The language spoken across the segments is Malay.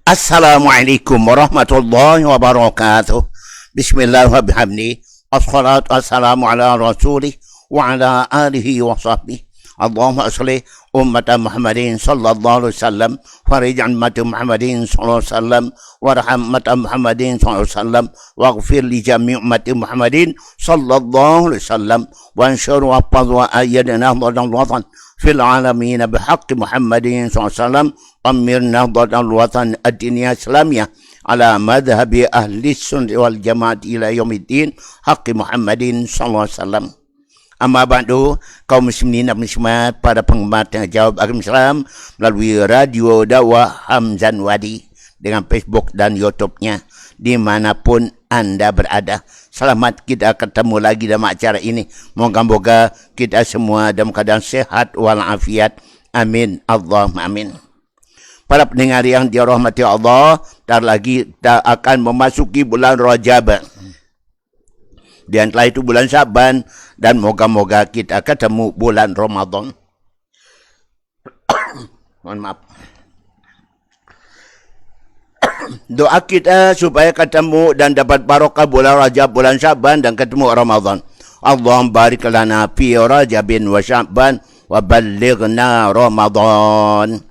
Assalamualaikum warahmatullahi wabarakatuh. Bismillahirrahmanirrahim. Assalatu wassalamu ala rasulih wa ala alihi wa sahbihi. Allahumma salli ummata Muhammadin sallallahu alaihi wasallam farij an ummati Muhammadin sallallahu alaihi wasallam warhamata Muhammadin sallallahu alaihi wasallam waghfir li jami' ummati Muhammadin sallallahu alaihi wasallam wanshur wa fadwa ayyadna watan fil alamin bihaqqi Muhammadin sallallahu alaihi wasallam amir nahdlatul watan ad-diniyah islamiyah ala madhhabi ahli sunnah wal jamaah ila yaumiddin haqqi Muhammadin sallallahu alaihi wasallam. Amma ba'du, kaum muslimin dan muslimat, para penggemar tengah jawab agama Islam melalui radio dakwah Hamzan Wadi dengan Facebook dan YouTube-nya dimanapun anda berada. Selamat kita ketemu lagi dalam acara ini. Moga-moga kita semua dalam keadaan sehat walafiat. Amin. Allahumma amin. Para pendengar yang dirahmati Allah, tar lagi kita akan memasuki bulan Rajab. Dan setelah itu bulan Syaban, dan moga-moga kita ketemu bulan Ramadan. Mohon maaf. Doa kita supaya ketemu dan dapat barokah bulan Rajab, bulan Syaban dan ketemu Ramadan. Allahumma barik lana fi Rajabin wa Syaban wa ballighna Ramadan.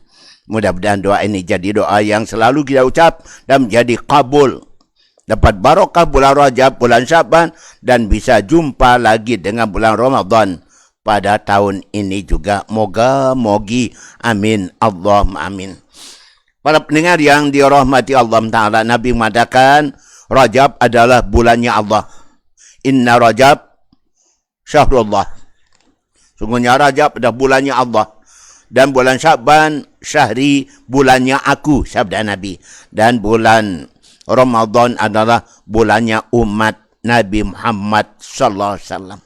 Mudah-mudahan doa ini jadi doa yang selalu kita ucap dan menjadi kabul. Dapat barokah bulan Rajab, bulan Syaban dan bisa jumpa lagi dengan bulan Ramadan pada tahun ini juga. Moga-mogi. Amin. Allahumma amin. Para pendengar yang dirahmati Allah Ta'ala, Nabi mengatakan Rajab adalah bulannya Allah. Inna Rajab syahrullah. Sungguhnya Rajab adalah bulannya Allah. Dan bulan Syaban syahri, bulannya aku, sabda Nabi. Dan bulan Ramadan adalah bulannya umat Nabi Muhammad sallallahu alaihi wasallam.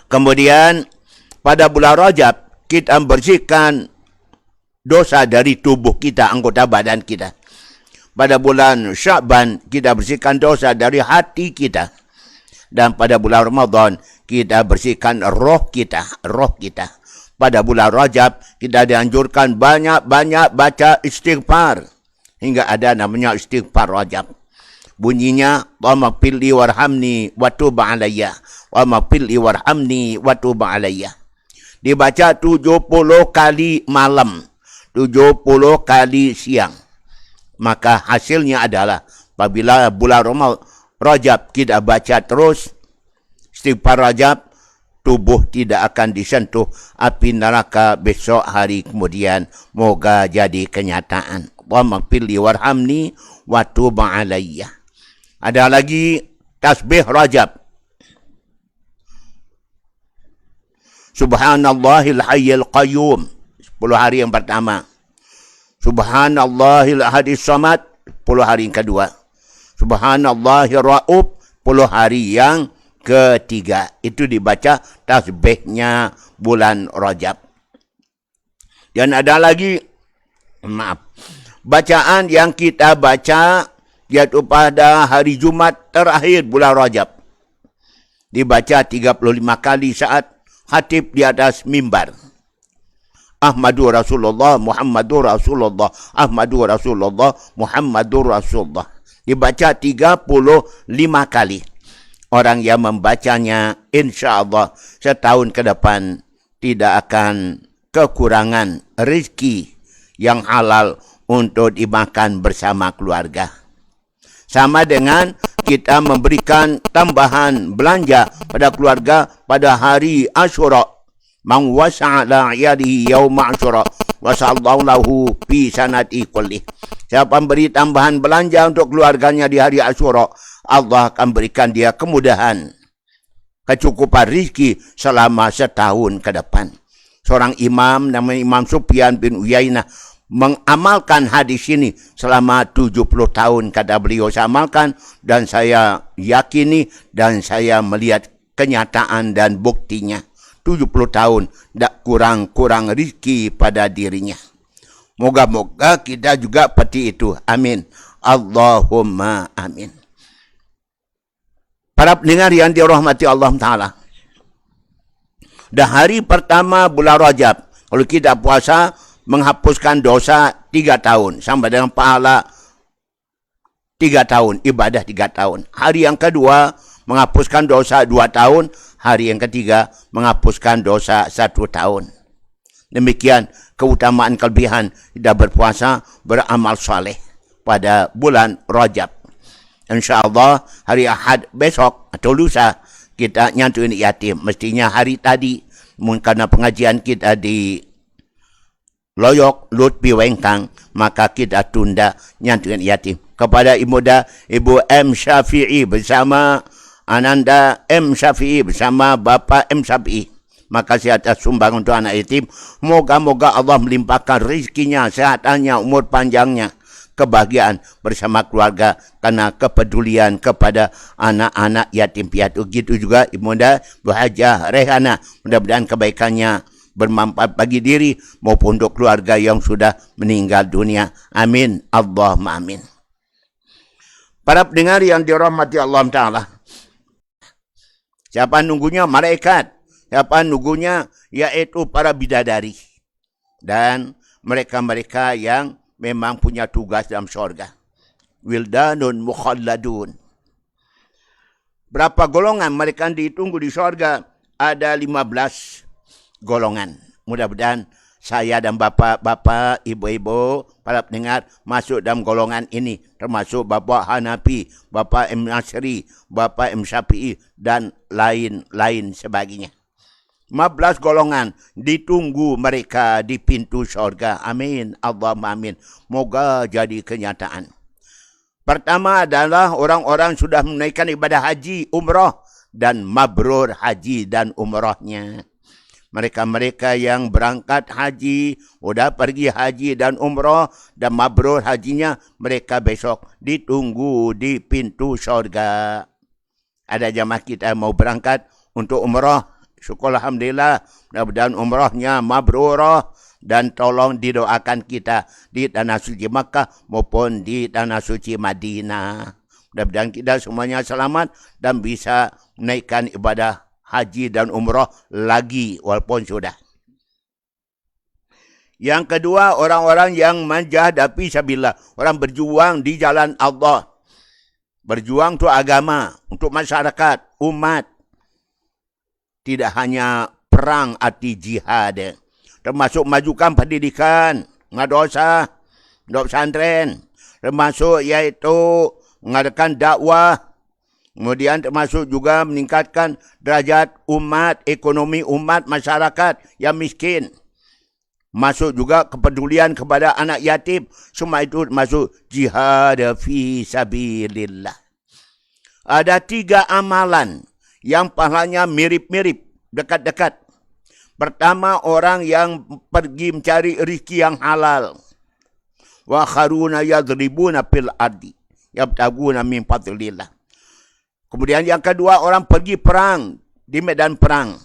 Kemudian pada bulan Rajab kita bersihkan dosa dari tubuh kita, anggota badan kita. Pada bulan Syaban kita bersihkan dosa dari hati kita. Dan pada bulan Ramadan kita bersihkan roh kita, Pada bulan Rajab kita dianjurkan banyak-banyak baca istighfar. Hingga ada namanya istighfar Rajab. Bunyinya, Allahumma pilli warhamni wa tub alayya. Allahumma pilli warhamni wa tub alayya. Dibaca 70 kali malam, 70 kali siang. Maka hasilnya adalah apabila bulan Rajab kita baca terus istighfar Rajab, tubuh tidak akan disentuh api neraka besok hari kemudian. Moga jadi kenyataan. Allahumma pilli warhamni wa tub alayya. Ada lagi tasbih Rajab. Subhanallahil hayyil qayyum, 10 hari yang pertama. Subhanallahil ahadis samad, 10 hari yang kedua. Subhanallahir raub, 10 hari yang ketiga. Itu dibaca tasbihnya bulan Rajab. Dan ada lagi, bacaan yang kita baca yaitu pada hari Jumat terakhir bulan Rajab. Dibaca 35 kali saat khatib di atas mimbar. Ahmadur Rasulullah, Muhammadur Rasulullah, Ahmadur Rasulullah, Muhammadur Rasulullah. Dibaca 35 kali. Orang yang membacanya insya Allah setahun ke depan tidak akan kekurangan rezeki yang halal untuk dimakan bersama keluarga. Sama dengan kita memberikan tambahan belanja pada keluarga pada hari Asyura. Man wasa'ala yadihi yawma Asyura wasallahu lahu fi sanati kulli. Siapa memberi tambahan belanja untuk keluarganya di hari Asyura, Allah akan berikan dia kemudahan, kecukupan rezeki selama setahun ke depan. Seorang imam namanya Imam Sufyan bin Uyainah mengamalkan hadis ini selama 70 tahun, kata beliau. Saya amalkan dan saya yakini dan saya melihat kenyataan dan buktinya. 70 tahun tidak kurang-kurang rezeki pada dirinya. Moga-moga kita juga seperti itu. Amin. Allahumma amin. Para pendengar yang dirahmati Allah Ta'ala. Dah hari pertama bulan Rajab, kalau kita puasa menghapuskan dosa 3 tahun. Sama dengan pahala 3 tahun. Ibadah 3 tahun. Hari yang kedua, menghapuskan dosa 2 tahun. Hari yang ketiga, menghapuskan dosa 1 tahun. Demikian keutamaan kelebihan kita berpuasa, beramal soleh pada bulan Rajab. InsyaAllah hari Ahad besok atau lusa kita nyantuin yatim. Mestinya hari tadi, karena pengajian kita di Loyok, Lutfi Wengkang, maka kita tunda nyantuin yatim. Kepada Ibu M. Syafi'i bersama Ananda M. Syafi'i bersama Bapa M. Syafi'i. Makasih atas sumbang untuk anak yatim. Moga-moga Allah melimpahkan rezekinya, sehatannya, umur panjangnya, kebahagiaan bersama keluarga karena kepedulian kepada anak-anak yatim piatu. Begitu juga Ibunda Bu Hajah Rehana. Mudah-mudahan kebaikannya bermanfaat bagi diri maupun untuk keluarga yang sudah meninggal dunia. Amin. Allahumma amin. Para pendengar yang dirahmati Allah Ta'ala. Siapa nunggunya? Malaikat. Siapa nunggunya? Yaitu para bidadari. Dan mereka-mereka yang memang punya tugas dalam syurga. Wildanun mukhalladun. Berapa golongan mereka ditunggu di syurga? Ada 15 golongan. Mudah-mudahan saya dan bapak-bapak, ibu-ibu, para pendengar masuk dalam golongan ini. Termasuk Bapak Hanafi, Bapak M. Nasri, Bapak M. Syafi'i, dan lain-lain sebagainya. 15 golongan ditunggu mereka di pintu syurga. Amin. Allahumma amin. Moga jadi kenyataan. Pertama adalah orang-orang sudah menaikkan ibadah haji, umrah, dan mabrur haji dan umrahnya. Mereka-mereka yang berangkat haji, sudah pergi haji dan umrah, dan mabrur hajinya, mereka besok ditunggu di pintu syurga. Ada jamaah kita mau berangkat untuk umrah. Syukur Alhamdulillah, mudah-mudahan umrahnya mabrurah dan tolong didoakan kita di Tanah Suci Makkah maupun di Tanah Suci Madinah. Mudah-mudahan kita semuanya selamat dan bisa menaikkan ibadah haji dan umrah lagi walaupun sudah. Yang kedua, orang-orang yang menjahad fi sabilillah, orang berjuang di jalan Allah. Berjuang untuk agama, untuk masyarakat, umat. Tidak hanya perang arti jihad. Termasuk majukan pendidikan, madrasah, pesantren. Termasuk iaitu mengadakan dakwah. Kemudian termasuk juga meningkatkan derajat umat, ekonomi umat, masyarakat yang miskin. Masuk juga kepedulian kepada anak yatim. Semua itu masuk jihad fi sabilillah. Ada 3 amalan yang pahalanya mirip-mirip, dekat-dekat. Pertama, orang yang pergi mencari rezeki yang halal. Wa kharuna yadribuna fil ardi yabtaguna min fadlillah. Kemudian yang kedua, orang pergi perang di medan perang.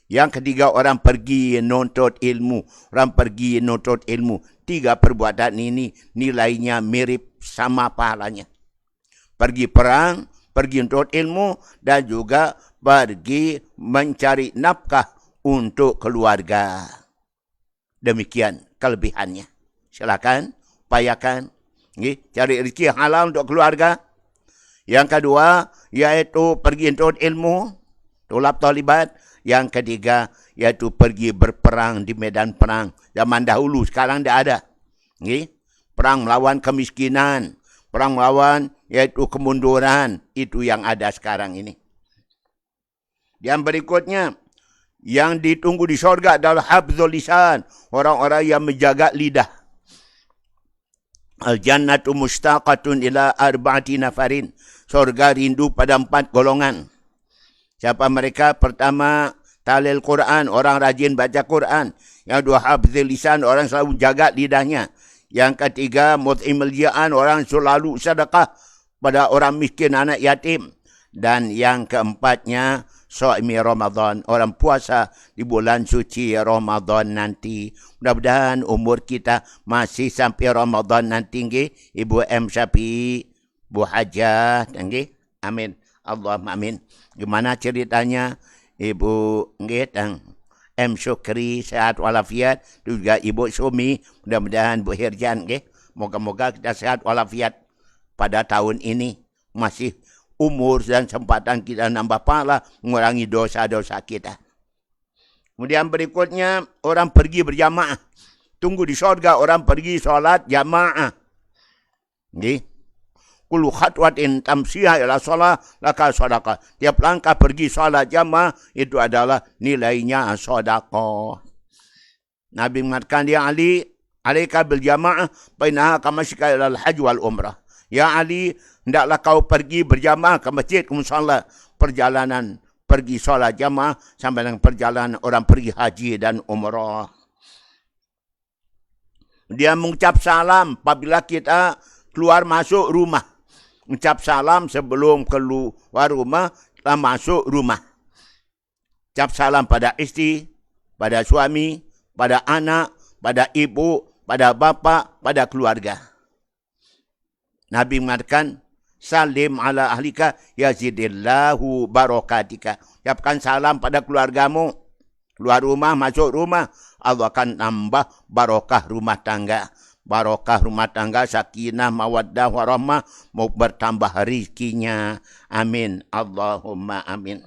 Yang ketiga, orang pergi nuntut ilmu. Orang pergi nuntut ilmu. 3 perbuatan ini nilainya mirip, sama pahalanya. Pergi perang, pergi untuk ilmu, dan juga pergi mencari nafkah untuk keluarga. Demikian kelebihannya. Silakan, upayakan. Cari rezeki halal untuk keluarga. Yang kedua, yaitu pergi untuk ilmu, tulab talibat. Yang ketiga, yaitu pergi berperang di medan perang. Zaman dahulu, sekarang tidak ada. Perang melawan kemiskinan, perang melawan yaitu kemunduran, itu yang ada sekarang ini. Yang berikutnya, yang ditunggu di syurga adalah hafzul lisan, orang-orang yang menjaga lidah. Al-jannatu mustaqatun ila arba'ati nafarin. Syurga rindu pada 4 golongan. Siapa mereka? Pertama, talil Quran, orang rajin baca Quran. Yang kedua, hafzul lisan, orang selalu jaga lidahnya. Yang ketiga, mut'imul ji'an, orang selalu sedekah pada orang miskin, anak yatim. Dan yang keempatnya, shaimi Ramadan, orang puasa di bulan suci Ramadan nanti. Mudah-mudahan umur kita masih sampai Ramadan nanti. Ibu M. Syafi'i, Bu Hajah. Amin. Allahumma amin. Gimana ceritanya Ibu M. Syukri, sehat walafiat. Juga Ibu Sumi, mudah-mudahan Bu Hirjan. Okay? Moga-moga kita sehat walafiat pada tahun ini. Masih umur dan sempatan kita nambah pahala, mengurangi dosa-dosa kita. Kemudian berikutnya, orang pergi berjamaah. Tunggu di syurga, orang pergi solat jamaah. Okay? Kullu khatwatin tamsiha ila shalah laka sadaqah. Tiap langkah pergi solat jamaah itu adalah nilainya sedekah. Nabi mengatakan, ya Ali, alaika bil jamaah bainaha kamasyika ila al-hajj wal umrah. Ya Ali, hendaklah kau pergi berjamaah ke masjid, ke musalla. Perjalanan pergi solat jamaah sampai dengan perjalanan orang pergi haji dan umrah. Dia mengucap salam apabila kita keluar masuk rumah. Ucap salam sebelum keluar rumah dan masuk rumah. Ucap salam pada istri, pada suami, pada anak, pada ibu, pada bapa, pada keluarga. Nabi mengatakan, salim ala ahlika yazidillahu barakatika. Ucapkan salam pada keluargamu. Keluar rumah, masuk rumah, Allah akan tambah barokah rumah tangga. Barokah rumah tangga, sakinah, mawaddah, warahmah, mau bertambah rezekinya. Amin. Allahumma amin.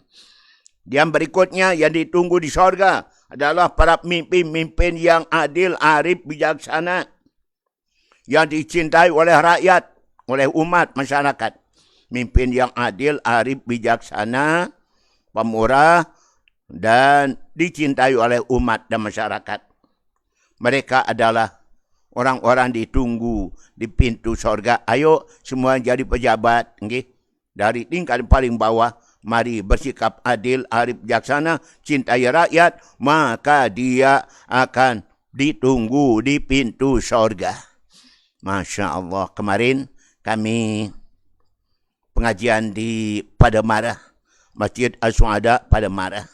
Yang berikutnya yang ditunggu di syurga adalah para pemimpin yang adil, arif, bijaksana. Yang dicintai oleh rakyat, oleh umat, masyarakat. Mimpin yang adil, arif, bijaksana, pemurah, dan dicintai oleh umat dan masyarakat. Mereka adalah orang-orang ditunggu di pintu syurga. Ayo semua jadi pejabat. Okay? Dari tingkat paling bawah, mari bersikap adil, arif, bijaksana, cintai rakyat, maka dia akan ditunggu di pintu syurga. Masya Allah. Kemarin kami pengajian di Padamara, Masjid As-Suada Padamara.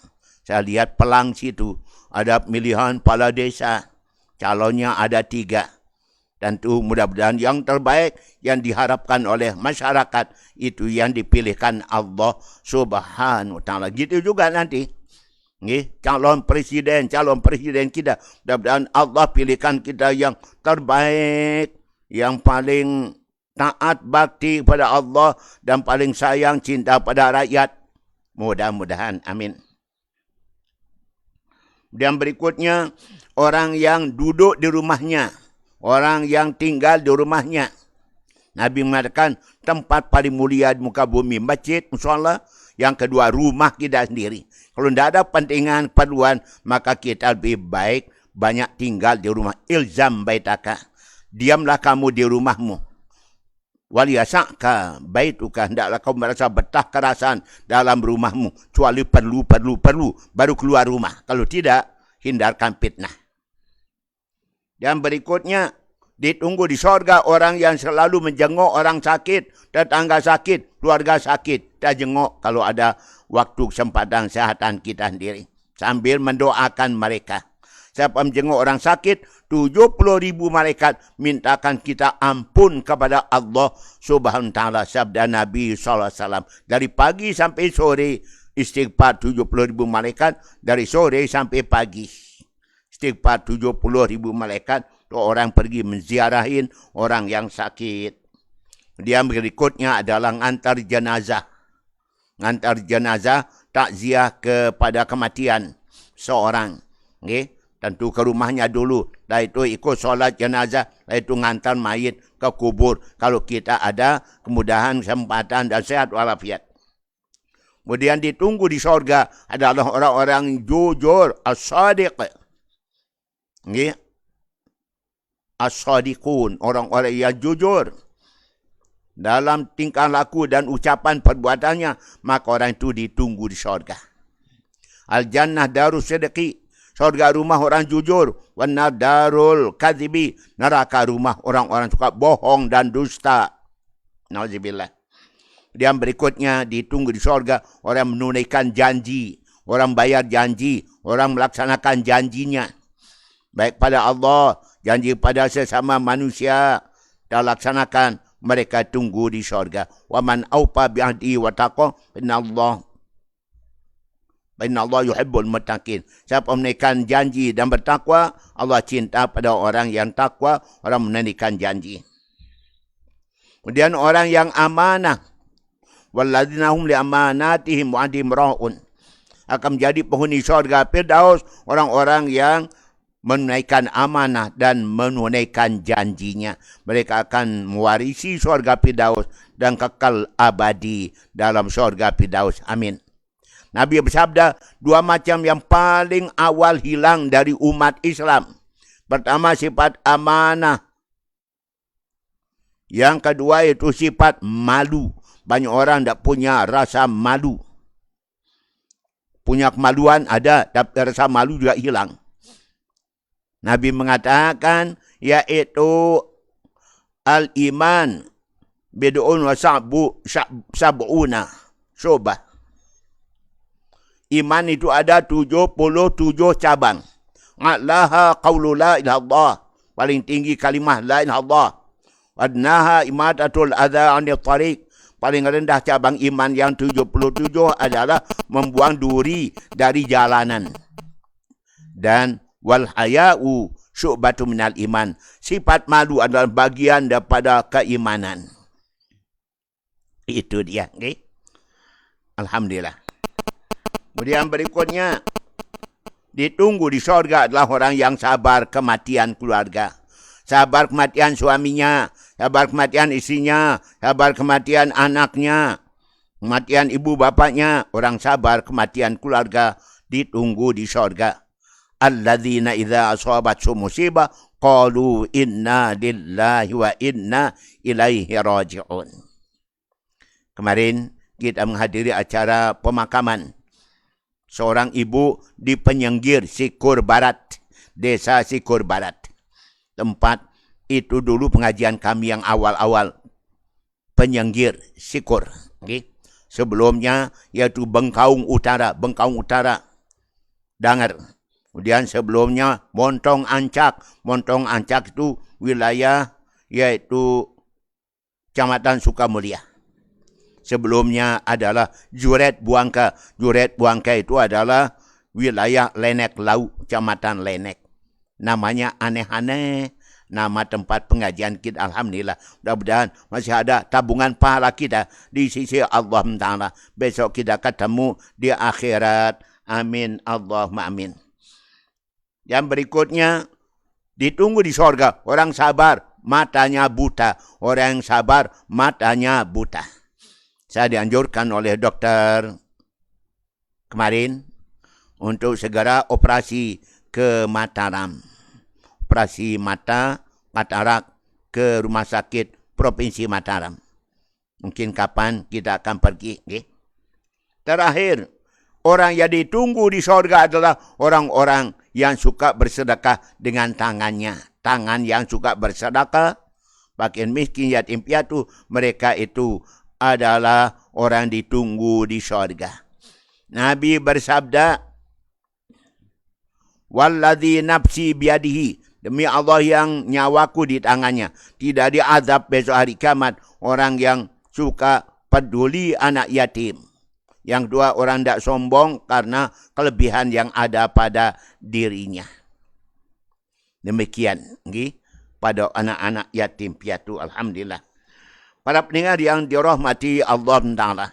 Saya lihat pelang situ, ada pemilihan kepala desa. Calonnya ada 3. Dan itu mudah-mudahan yang terbaik yang diharapkan oleh masyarakat itu yang dipilihkan Allah Subhanahu wa taala. Gitu juga nanti. Calon presiden kita. Mudah-mudahan Allah pilihkan kita yang terbaik, yang paling taat bakti kepada Allah dan paling sayang cinta pada rakyat. Mudah-mudahan. Amin. Dan berikutnya, orang yang duduk di rumahnya. Orang yang tinggal di rumahnya. Nabi mengatakan tempat paling mulia di muka bumi, masjid, musholla. Yang kedua, rumah kita sendiri. Kalau tidak ada pentingan, keperluan, maka kita lebih baik banyak tinggal di rumah. Ilzam baitaka. Diamlah kamu di rumahmu. Waliyasaka baituka. Hendaklah kau merasa betah kerasan dalam rumahmu. Kecuali perlu. Baru keluar rumah. Kalau tidak, hindarkan fitnah. Dan berikutnya, ditunggu di syurga orang yang selalu menjenguk orang sakit, tetangga sakit, keluarga sakit. Kita jenguk kalau ada waktu kesempatan kesehatan kita sendiri. Sambil mendoakan mereka. Siapa menjenguk orang sakit, 70,000 malaikat mintakan kita ampun kepada Allah Subhanahu wa taala. Sabda Nabi SAW. Dari pagi sampai sore, istighfar 70,000 malaikat. Dari sore sampai pagi. Istighfar 70,000 malaikat. Orang pergi menziarahin orang yang sakit. Dia berikutnya adalah ngantar jenazah. Ngantar jenazah, takziah kepada kematian seorang. Okay? Tentu ke rumahnya dulu. Setelah itu ikut solat jenazah. Setelah itu ngantar mayit ke kubur. Kalau kita ada kemudahan, kesempatan dan sehat walafiat. Kemudian ditunggu di syurga adalah orang-orang jujur. As-sadiq. Okay? As-sadiqun. Orang-orang yang jujur. Dalam tingkah laku dan ucapan perbuatannya. Maka orang itu ditunggu di syurga. Al-jannah darus sidqi. Syurga rumah orang jujur. Wan-nar darul kadhibi. Neraka rumah orang-orang suka bohong dan dusta. Nauzubillah. Dan berikutnya ditunggu di syurga orang menunaikan janji. Orang bayar janji. Orang melaksanakan janjinya. Baik pada Allah. Janji pada sesama manusia. Dan laksanakan. Mereka tunggu di syurga. Wa man awfa bi'ahdi wa taqwa. Inna Allah Inna Allah yuhibbul muttaqin. Siapa menunaikan janji dan bertakwa, Allah cinta pada orang yang takwa, orang menunaikan janji. Kemudian orang yang amanah. Walladzina hum li amanatihim wa ahdihim ra'un. Akan menjadi penghuni syurga Firdaus, orang-orang yang menunaikan amanah dan menunaikan janjinya. Mereka akan mewarisi syurga Firdaus dan kekal abadi dalam syurga Firdaus. Amin. Nabi bersabda, dua macam yang paling awal hilang dari umat Islam. Pertama, sifat amanah. Yang kedua itu sifat malu. Banyak orang tak punya rasa malu. Punya kemaluan ada, tapi rasa malu juga hilang. Nabi mengatakan, yaitu al-iman bid'un wa sab'una syubah. Iman itu ada 77 cabang. A'laha qawlu la ilaha illallah. Paling tinggi kalimah la ilaha illallah. Adnaha imatatul adha 'anil tariq. Paling rendah cabang iman yang 77 adalah membuang duri dari jalanan. Dan wal haya'u syu'batu minal iman. Sifat malu adalah bagian daripada keimanan. Itu dia. Okay? Alhamdulillah. Kemudian berikutnya, ditunggu di syurga adalah orang yang sabar kematian keluarga. Sabar kematian suaminya, sabar kematian istrinya, sabar kematian anaknya, kematian ibu bapaknya. Orang sabar kematian keluarga ditunggu di syurga. Alladzina idza asabatsu musibah qalu inna lillahi wa inna ilaihi raji'un. Kemarin kita menghadiri acara pemakaman seorang ibu di Penyenggir, Sikur Barat, desa Sikur Barat. Tempat itu dulu pengajian kami yang awal-awal. Penyenggir, Sikur. Okay. Sebelumnya yaitu Bengkaung Utara. Dangar. Kemudian sebelumnya Montong Ancak. Montong Ancak itu wilayah yaitu Kecamatan Sukamulia. Sebelumnya adalah Juret Buangka. Juret Buangka itu adalah wilayah Lenek Lau, Kecamatan Lenek. Namanya aneh-aneh, nama tempat pengajian kita. Alhamdulillah. Mudah-mudahan masih ada tabungan pahala kita di sisi Allah Ta'ala. Besok kita ketemu di akhirat. Amin. Allahumma amin. Yang berikutnya, ditunggu di surga. Orang sabar, matanya buta. Orang yang sabar, matanya buta. Saya dianjurkan oleh dokter kemarin untuk segera operasi ke Mataram. Operasi mata, katarak ke rumah sakit Provinsi Mataram. Mungkin kapan kita akan pergi. Okay? Terakhir, orang yang ditunggu di surga adalah orang-orang yang suka bersedekah dengan tangannya. Tangan yang suka bersedekah, bagian miskin, yatim piatu, mereka itu adalah orang ditunggu di surga. Nabi bersabda, walladzi nafsi biadihi, demi Allah yang nyawaku di tangannya, tidak diazab besok hari kiamat orang yang suka peduli anak yatim. Yang dua, orang tidak sombong karena kelebihan yang ada pada dirinya. Demikian okay? Pada anak-anak yatim piatu. Alhamdulillah. Para pendengar yang dirahmati Allah Ta'ala.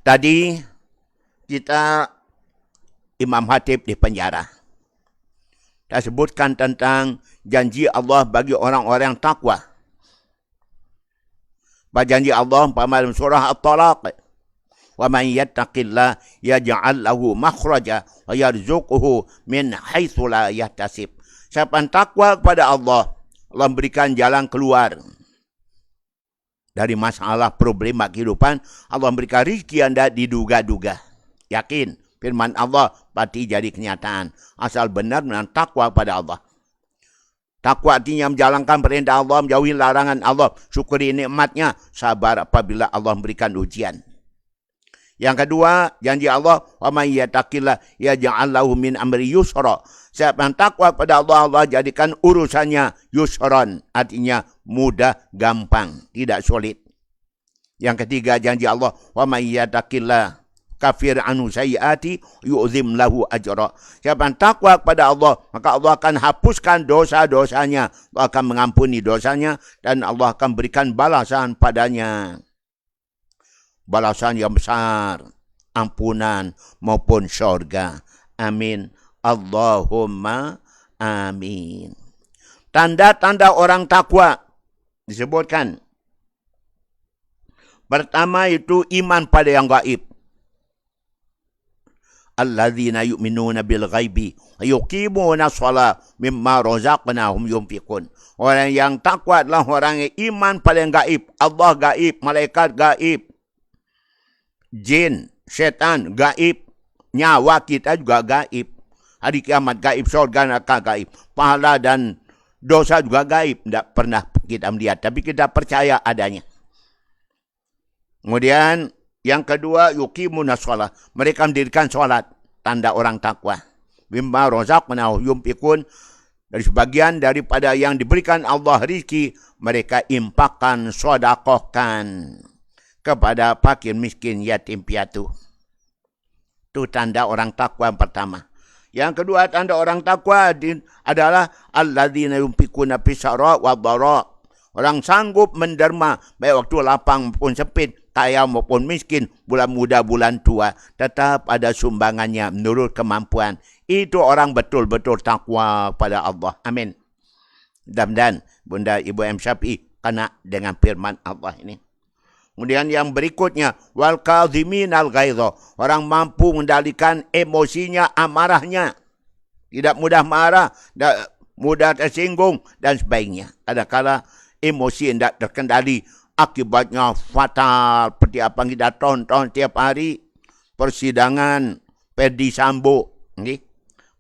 Tadi kita Imam Khatib di penjara. Kita sebutkan tentang janji Allah bagi orang-orang takwa. Janji Allah dalam surah At-Talaq. Wa man yattaqillah yaj'al lahu makhraja wa yarzuquhu min haitsu la yahtasib. Siapa yang takwa kepada Allah, Allah memberikan jalan keluar dari masalah problema kehidupan. Allah memberikan rezeki yang tidak diduga-duga. Yakin firman Allah pasti jadi kenyataan. Asal benar dengan takwa pada Allah. Takwa artinya menjalankan perintah Allah, menjauhi larangan Allah. Syukuri nikmatnya, sabar apabila Allah memberikan ujian. Yang kedua, janji Allah, wa may yattaqillah yaj'al lahu min amri yusra. Siapa yang takwa pada Allah, Allah jadikan urusannya yusran, artinya mudah, gampang, tidak sulit. Yang ketiga, janji Allah, wa may yattaqillah yukafir anhu sayyiati yu'zim lahu ajra. Siapa yang takwa kepada Allah, maka Allah akan hapuskan dosa-dosanya, Allah akan mengampuni dosanya, dan Allah akan berikan balasan padanya, balasan yang besar, ampunan maupun syurga. Amin. Allahumma amin. Tanda-tanda orang takwa disebutkan. Pertama itu iman pada yang gaib. Alladzina yu'minuna bil ghaibi yuqimuna shalah mimma razaqnahum yunfiqun. Orang yang takwa adalah orang yang iman pada yang gaib. Allah gaib, malaikat gaib, jin, syaitan gaib, nyawa kita juga gaib. Hari kiamat gaib, surga neraka gaib, pahala dan dosa juga gaib. Tidak pernah kita melihat, tapi kita percaya adanya. Kemudian yang kedua, yuqimuna shalah. Mereka mendirikan solat, tanda orang takwa. Mimma razaqnahum yunfiqun. Dari sebagian daripada yang diberikan Allah rezeki, mereka impakkan, sedekahkan kepada fakir miskin, yatim piatu. Itu tanda orang takwa yang pertama. Yang kedua, tanda orang takwa adalah alladzina yunfiquna fis saraa wad dharaa. Orang sanggup menderma baik waktu lapang maupun sempit, kaya maupun miskin, bulan muda, bulan tua, tetap ada sumbangannya menurut kemampuan. Itu orang betul-betul takwa pada Allah. Amin. Mudah-mudahan Bunda Ibu M. Syafi'i kena dengan firman Allah ini. Kemudian yang berikutnya, wal kadhiminal ghaidha. Orang mampu mengendalikan emosinya, amarahnya. Tidak mudah marah, tidak mudah tersinggung dan sebagainya. Kadang-kadang emosi yang tidak terkendali, akibatnya fatal. Seperti apa yang kita tonton tiap hari, persidangan Ferdy Sambo.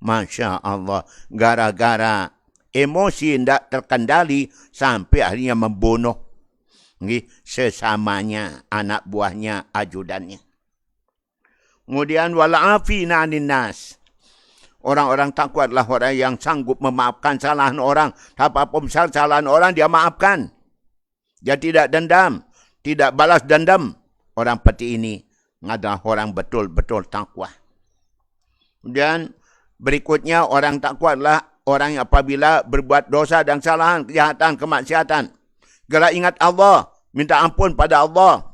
Masya Allah, gara-gara emosi tidak terkendali, sampai akhirnya membunuh sesamanya, anak buahnya, ajudannya. Kemudian, wal'afina anin nas. Orang-orang takwa adalah orang yang sanggup memaafkan kesalahan orang. Apapun besar kesalahan orang, dia maafkan. Dia tidak dendam, tidak balas dendam. Orang seperti ini adalah orang betul-betul takwa. Kemudian berikutnya, orang takwa adalah orang yang apabila berbuat dosa dan kesalahan, kejahatan, kemaksiatan, segera ingat Allah, minta ampun pada Allah,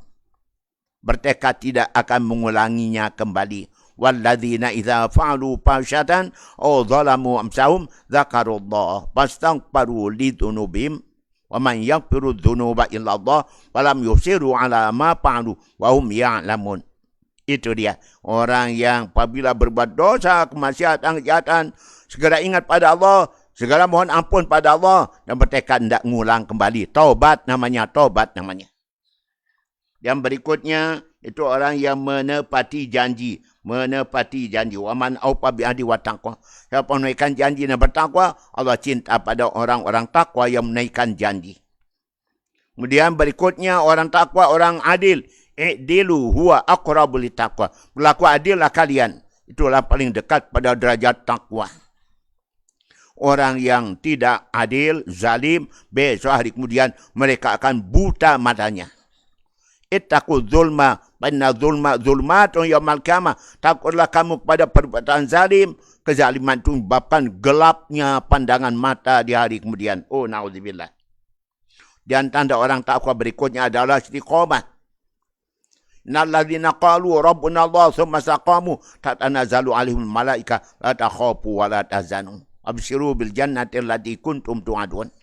bertekad tidak akan mengulanginya kembali. Walladzina idza fa'alu fahsyatan aw zalamu anfusahum dzakarullah fastaghfiru lidzunubihim wa man yaghfiru dzunuba illa Allah wa lam yusiru ala ma fa'alu wa hum ya'lamun. Itu dia, orang yang apabila berbuat dosa, kemaksiatan, kejahatan, segera ingat pada Allah, segera mohon ampun pada Allah, dan bertekad tidak mengulang kembali. Taubat namanya, taubat namanya. Yang berikutnya, itu orang yang menepati janji. Menepati janji. Waman aufa bi'ahdi wa taqwa. Siapa menaikkan janji dan bertakwa, Allah cinta pada orang-orang takwa yang menaikkan janji. Kemudian berikutnya, orang takwa, orang adil. I'dilu huwa aqrabu litaqwa. Berlaku adillah kalian. Itulah paling dekat pada derajat takwa. Orang yang tidak adil, zalim, besok hari kemudian mereka akan buta matanya. Ittaqu zulma, inna zulma zulmatun yaumal qiyamah. Takutlah kamu kepada perbuatan zalim. Kezaliman itu menyebabkan gelapnya pandangan mata di hari kemudian. Oh, na'udzubillah. Dan tanda orang takwa berikutnya adalah istiqamah. Innalladzina qalu rabbuna Allah tsumma istaqamu tatanazzalu alaihimul malaika la takhafu wa la tahzanu. Absyiru bil jannati allati kuntum tu'adun.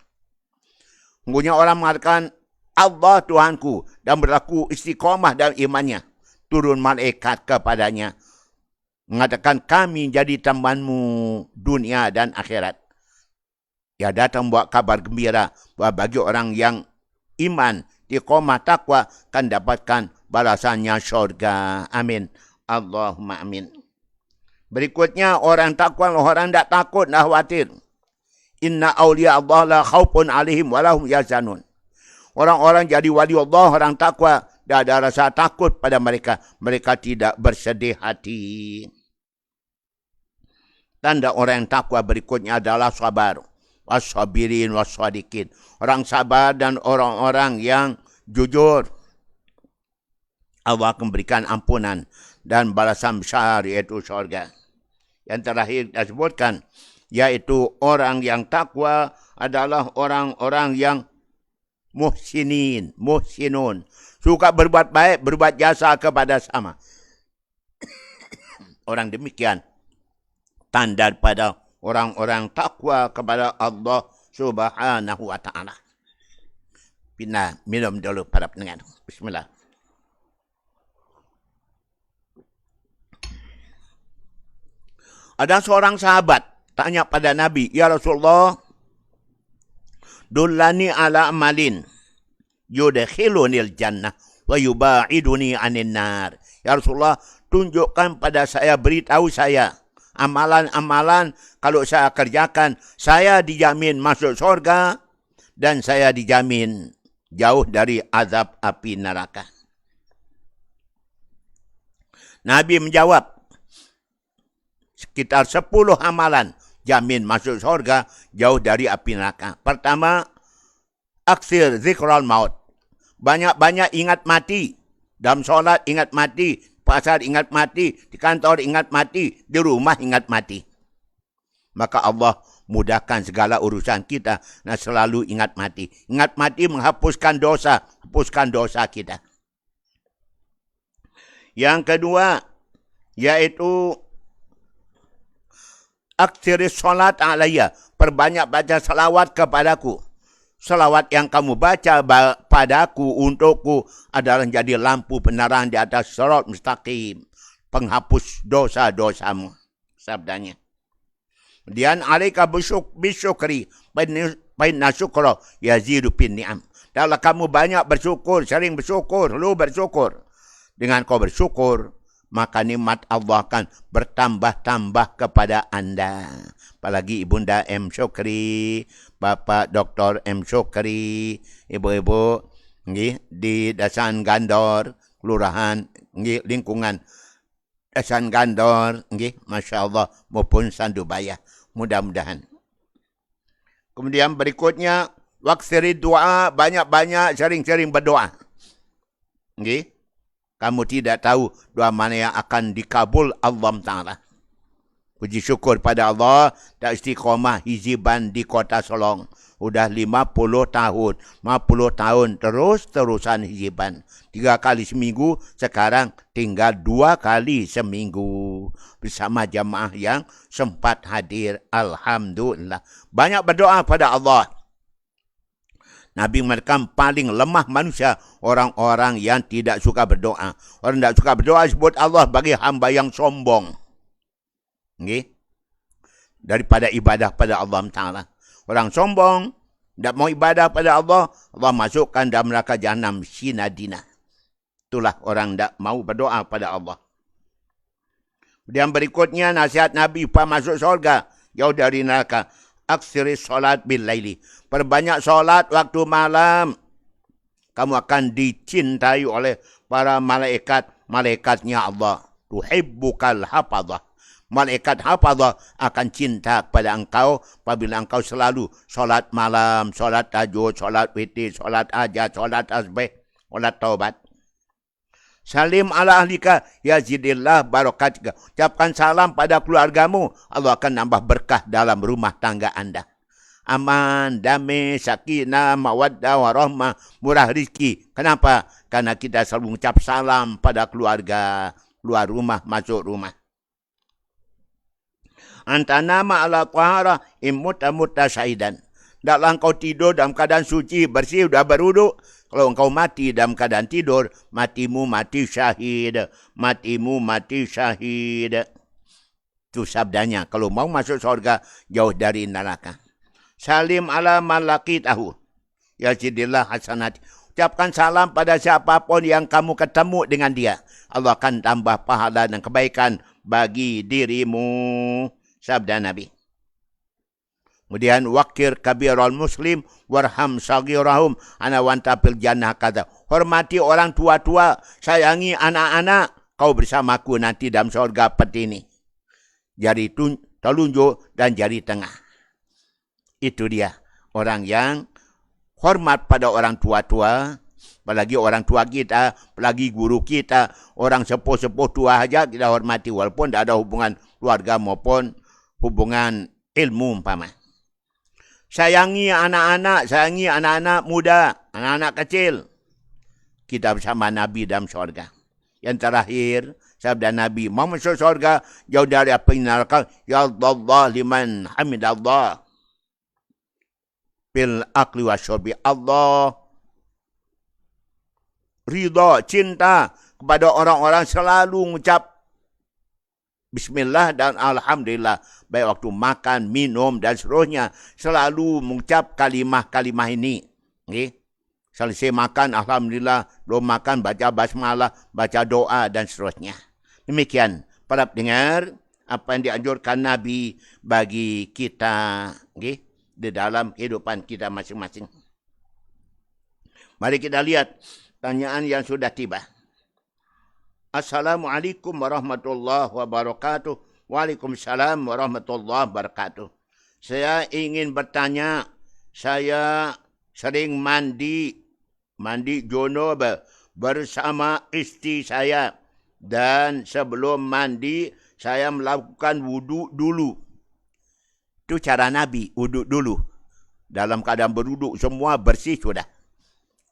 Sungguhnya orang mengatakan Allah Tuhanku dan berlaku istiqamah dalam imannya. Turun malaikat kepadanya mengatakan kami jadi tambahanmu dunia dan akhirat. Ya, datang buat kabar gembira bahwa bagi orang yang iman, istiqamah, takwa akan dapatkan balasannya syurga. Amin. Allahumma amin. Berikutnya, orang takwa, orang tidak takut, tidak khawatir. Inna awliya Allah la khawfun alaihim walahum yahzanun. Orang-orang jadi wali Allah, orang takwa, tidak ada rasa takut pada mereka. Mereka tidak bersedih hati. Tanda orang yang takwa berikutnya adalah sabar. Was-sabirin was-sadiqin. Orang sabar dan orang-orang yang jujur. Allah akan berikan ampunan dan balasan besar, yaitu syurga. Yang terakhir disebutkan, yaitu orang yang takwa adalah orang-orang yang muhsinun, suka berbuat baik, berbuat jasa kepada sama. Orang demikian tanda pada orang-orang takwa kepada Allah Subhanahu wa ta'ala. Minum dulu para pendengar. Bismillah. Ada seorang sahabat tanya pada Nabi, "Ya Rasulullah, dullani ala amalin yudkhilunil jannah wa yuba'iduni anin nar." Ya Rasulullah, tunjukkan pada saya, beritahu saya amalan-amalan kalau saya kerjakan, saya dijamin masuk surga dan saya dijamin jauh dari azab api neraka. Nabi menjawab, sekitar 10 amalan jamin masuk surga, jauh dari api neraka. Pertama, aksir zikrul maut. Banyak-banyak ingat mati. Dalam solat ingat mati, pasar ingat mati, di kantor ingat mati, di rumah ingat mati. Maka Allah mudahkan segala urusan kita dan selalu ingat mati. Ingat mati menghapuskan dosa, hapuskan dosa kita. Yang kedua, yaitu aksiris solat alaiya. Perbanyak baca salawat kepadaku. Salawat yang kamu baca padaku, untukku, adalah menjadi lampu penerang di atas sirat mustaqim, penghapus dosa-dosamu. Sabdanya. Kemudian alaika bisyukri, bainna syukra yazidu bin ni'am. Kalau kamu banyak bersyukur, sering bersyukur, lu bersyukur. Dengan kau bersyukur, maka nikmat Allah akan bertambah-tambah kepada anda. Apalagi Ibunda M. Syukri, Bapak Dr. M. Syukri, ibu-ibu di Dasan Gandor, kelurahan, lingkungan Dasan Gandor, Masya Allah, maupun Sandubaya. Mudah-mudahan. Kemudian berikutnya, waksiri doa, banyak-banyak sering-sering berdoa. Kamu tidak tahu doa mana yang akan dikabul Allah Ta'ala. Puji syukur pada Allah, tak istiqomah hiziban di kota Solong. Udah 50 tahun. 50 tahun terus-terusan hiziban. 3 kali seminggu, sekarang tinggal 2 kali seminggu. Bersama jamaah yang sempat hadir. Alhamdulillah. Banyak berdoa pada Allah. Nabi mereka paling lemah manusia, orang-orang yang tidak suka berdoa. Orang tidak suka berdoa sebut Allah bagi hamba yang sombong. Daripada ibadah pada Allah Ta'ala. Orang sombong, tidak mau ibadah pada Allah, Allah masukkan dalam neraka Jahannam sinadina. Itulah orang tidak mau berdoa pada Allah. Kemudian berikutnya nasihat Nabi supaya masuk surga, jauh dari neraka. Aksiri solat bil laili. Perbanyak solat waktu malam. Kamu akan dicintai oleh para malaikatnya Allah. Tuhibbukal hafadhah. Malaikat hafadhah akan cinta kepada engkau apabila engkau selalu solat malam, solat tahajud, solat witir, solat hajat, solat tasbih, solat taubat. Salim ala ahlika yazidillah barakatika. Ucapkan salam pada keluargamu, Allah akan nambah berkah dalam rumah tangga anda. Aman, damai, sakinah, mawaddah, warahmah, murah rizki. Kenapa? Karena kita selalu mengucap salam pada keluarga, keluar rumah, masuk rumah. Antanama ala tahara immuta syaidan. Tidaklah engkau tidur dalam keadaan suci, bersih, sudah berwuduk. Kalau engkau mati dalam keadaan tidur, matimu mati syahid. Matimu mati syahid. Itu sabdanya. Kalau mau masuk surga, jauh dari neraka. Salim ala malaki tahu. Yazidillah hasanat. Ucapkan salam pada siapapun yang kamu ketemu dengan dia. Allah akan tambah pahala dan kebaikan bagi dirimu. Sabda Nabi. Kemudian wakir kabirul muslim warham sagirahum ana wantapil jannah kata. Hormati orang tua-tua, sayangi anak-anak, kau bersamaku nanti dalam surga petini. Jari telunjuk dan jari tengah. Itu dia orang yang hormat pada orang tua-tua, Apalagi orang tua kita, apalagi guru kita, orang sepuh-sepuh tua saja kita hormati walaupun tidak ada hubungan keluarga maupun hubungan ilmu umpama. Sayangi anak-anak muda, anak-anak kecil. Kita bersama Nabi dalam syurga. Yang terakhir, sabda Nabi, mau masuk syurga, jauh dari apa yang neraka. Ya Allah liman hamidallah. Bil akli wa syurbi. Allah ridha, cinta kepada orang-orang selalu mengucap Bismillah dan Alhamdulillah. Baik waktu makan, minum dan seterusnya. Selalu mengucap kalimah-kalimah ini. Okay? Selesai makan, Alhamdulillah. Belum makan, baca basmalah, baca doa dan seterusnya. Demikian para pendengar, apa yang dianjurkan Nabi bagi kita okay? Di dalam kehidupan kita masing-masing. Mari kita lihat tanyaan yang sudah tiba. Assalamualaikum warahmatullahi wabarakatuh. Waalaikumsalam warahmatullahi wabarakatuh. Saya ingin bertanya, saya sering mandi junub bersama istri saya. Dan sebelum mandi, saya melakukan wuduk dulu. Itu cara Nabi, wuduk dulu. Dalam keadaan berwuduk, semua bersih sudah.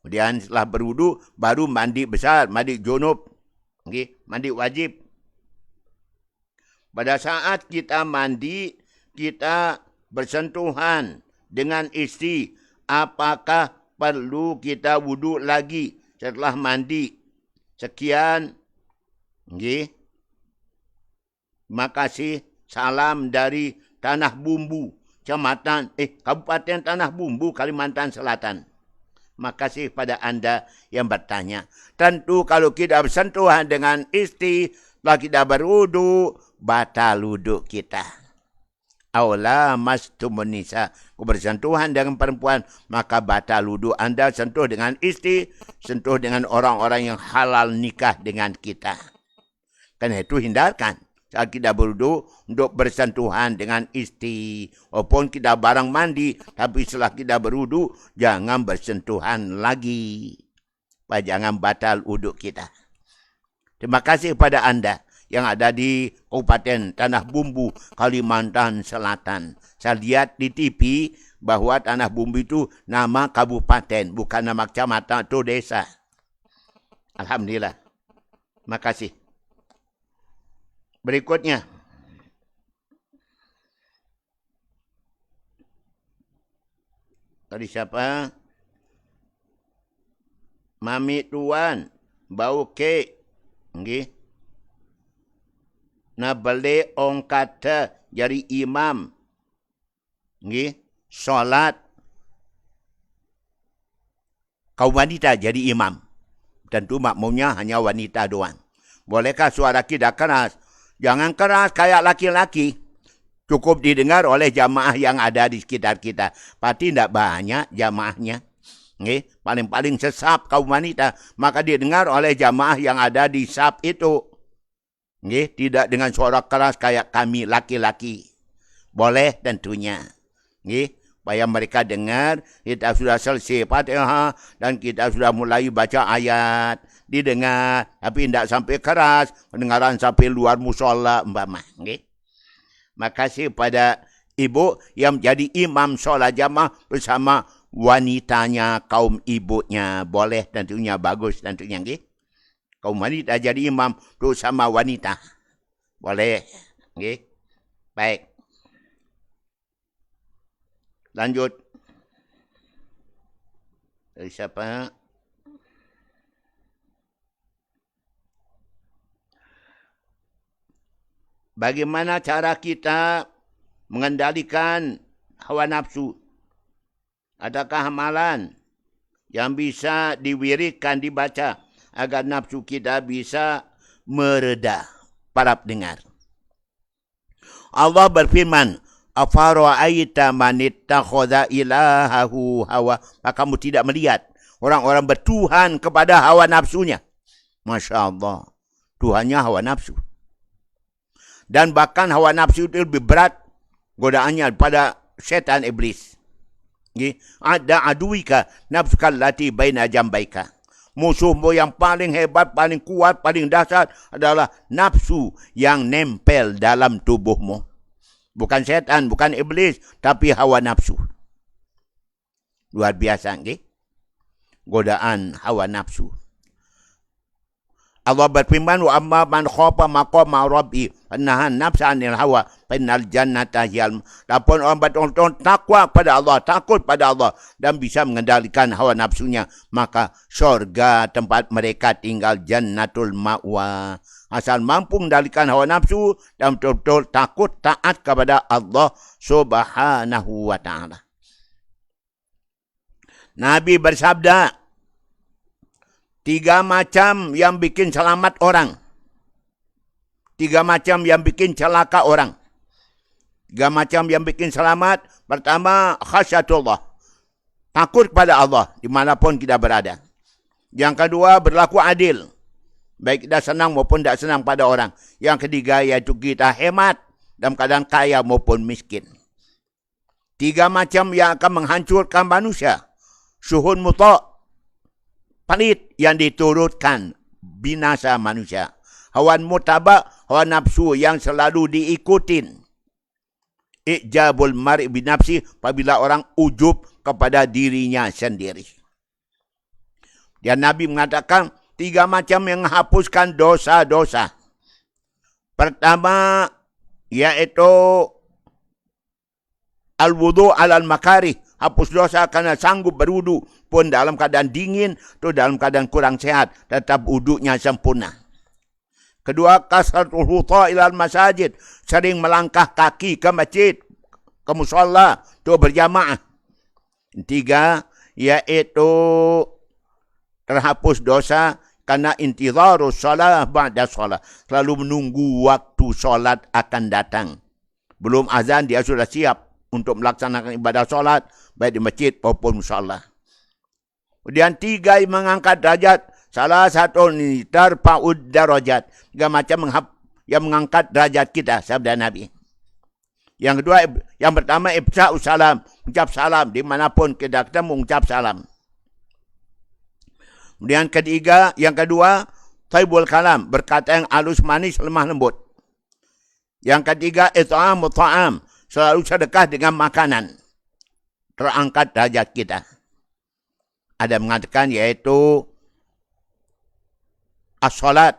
Kemudian setelah berwuduk, baru mandi besar, mandi junub. Okay, mandi wajib. Pada saat kita mandi, kita bersentuhan dengan istri. Apakah perlu kita wuduk lagi setelah mandi? Sekian. Okay. Terima kasih. Salam dari Tanah Bumbu, Kabupaten Tanah Bumbu, Kalimantan Selatan. Terima kasih pada anda yang bertanya. Tentu kalau kita bersentuhan dengan istri, setelah kita berwudu, batal wudu kita. Aula mastumun nisa. Bersentuhan dengan perempuan, maka batal wudu anda. Sentuh dengan istri, sentuh dengan orang-orang yang halal nikah dengan kita. Karena itu hindarkan. Saat kita berwudu untuk bersentuhan dengan istri. Walaupun kita barang mandi, tapi setelah kita berwudu, jangan bersentuhan lagi. Jangan batal wudu kita. Terima kasih kepada anda yang ada di Kabupaten Tanah Bumbu, Kalimantan Selatan. Saya lihat di TV bahwa Tanah Bumbu itu nama kabupaten, bukan nama kecamatan atau desa. Alhamdulillah. Terima kasih. Berikutnya. Tadi siapa? Mami Tuan, bau kek. Okay. Na beli orang kata jadi imam. Okay. Solat. Kaum wanita jadi imam. Tentu makmumnya hanya wanita doang. Bolehkah suara kita keras? Jangan keras kayak laki-laki. Cukup didengar oleh jamaah yang ada di sekitar kita. Pasti tidak banyak jamaahnya. Okay. Paling-paling sesap kaum wanita. Maka didengar oleh jamaah yang ada di sap itu. Okay. Tidak dengan suara keras kayak kami laki-laki. Boleh tentunya. Okay. Supaya mereka dengar, kita sudah selesai Fatihah dan kita sudah mulai baca ayat. Didengar, tapi tidak sampai keras. Pendengaran sampai luar musola, umpama. Okay. Makasih pada ibu yang menjadi imam sholat jamaah bersama wanitanya, kaum ibunya. Boleh tentunya, bagus tentunya. Okay. Kaum wanita jadi imam bersama wanita. Boleh. Okay. Baik. Lanjut. Dari siapa? Bagaimana cara kita mengendalikan hawa nafsu? Adakah amalan yang bisa diwiridkan, dibaca agar nafsu kita bisa mereda? Para pendengar. Allah berfirman, afara'aita man ittakhadha ilahahu hawa. Kamu tidak melihat orang-orang bertuhan kepada hawa nafsunya. Masya Allah. Tuhannya hawa nafsu. Dan bahkan hawa nafsu itu lebih berat godaannya pada setan iblis. Ada aduika nafsukal lati baina jambaika. Musuhmu yang paling hebat, paling kuat, paling dahsyat adalah nafsu yang nempel dalam tubuhmu. Bukan setan, bukan iblis, tapi hawa nafsu. Luar biasa, okay? Godaan hawa nafsu. Allah berfirman, wa amma man khafa maqama rabbi nahan nafsa 'anil hawa innal jannata hiyal. Adapun orang betul-betul takwa kepada Allah, takut pada Allah dan bisa mengendalikan hawa nafsunya, maka syurga tempat mereka tinggal, jannatul ma'wa. Asal mampu mengendalikan hawa nafsu dan betul-betul takut taat kepada Allah Subhanahu wa taala. Nabi bersabda, 3 macam yang bikin selamat orang. 3 macam yang bikin celaka orang. 3 macam yang bikin selamat. Pertama, khasyatullah. Takut kepada Allah dimanapun kita berada. Yang kedua, berlaku adil. Baik kita senang maupun tidak senang pada orang. Yang ketiga, yaitu kita hemat dalam keadaan kaya maupun miskin. 3 macam yang akan menghancurkan manusia. Syuhun muta', pelit yang diturutkan, binasa manusia. Hawan mutaba', hawa nafsu yang selalu diikutin. Ijabul mar'i binafsi, apabila orang ujub kepada dirinya sendiri. Dan Nabi mengatakan 3 macam yang menghapuskan dosa-dosa. Pertama, yaitu al-wudu' alal makarih. Hapus dosa karena sanggup berwudu pun dalam keadaan dingin atau dalam keadaan kurang sehat, tetap wudunya sempurna. Kedua, kasratul huta ilal masajid, sering melangkah kaki ke masjid, ke musalla untuk berjamaah. 3, yaitu terhapus dosa karena intizarus salah ba'da salah, selalu menunggu waktu solat akan datang. Belum azan dia sudah siap untuk melaksanakan ibadah solat, baik di masjid maupun musalla. Kemudian 3, yang mengangkat derajat. Salah satu ni tarfa'ud darajat. 3 macam yang mengangkat derajat kita, sabda Nabi. Yang kedua, yang pertama, ifsha'us salam. Ucap salam dimanapun kita ketemu, ucap salam. Kemudian yang kedua, thaibul kalam. Berkata yang halus manis, lemah lembut. Yang ketiga, it'amut ta'am. Selalu sedekah dengan makanan. Terangkat derajat kita. Ada mengatakan yaitu as-salat.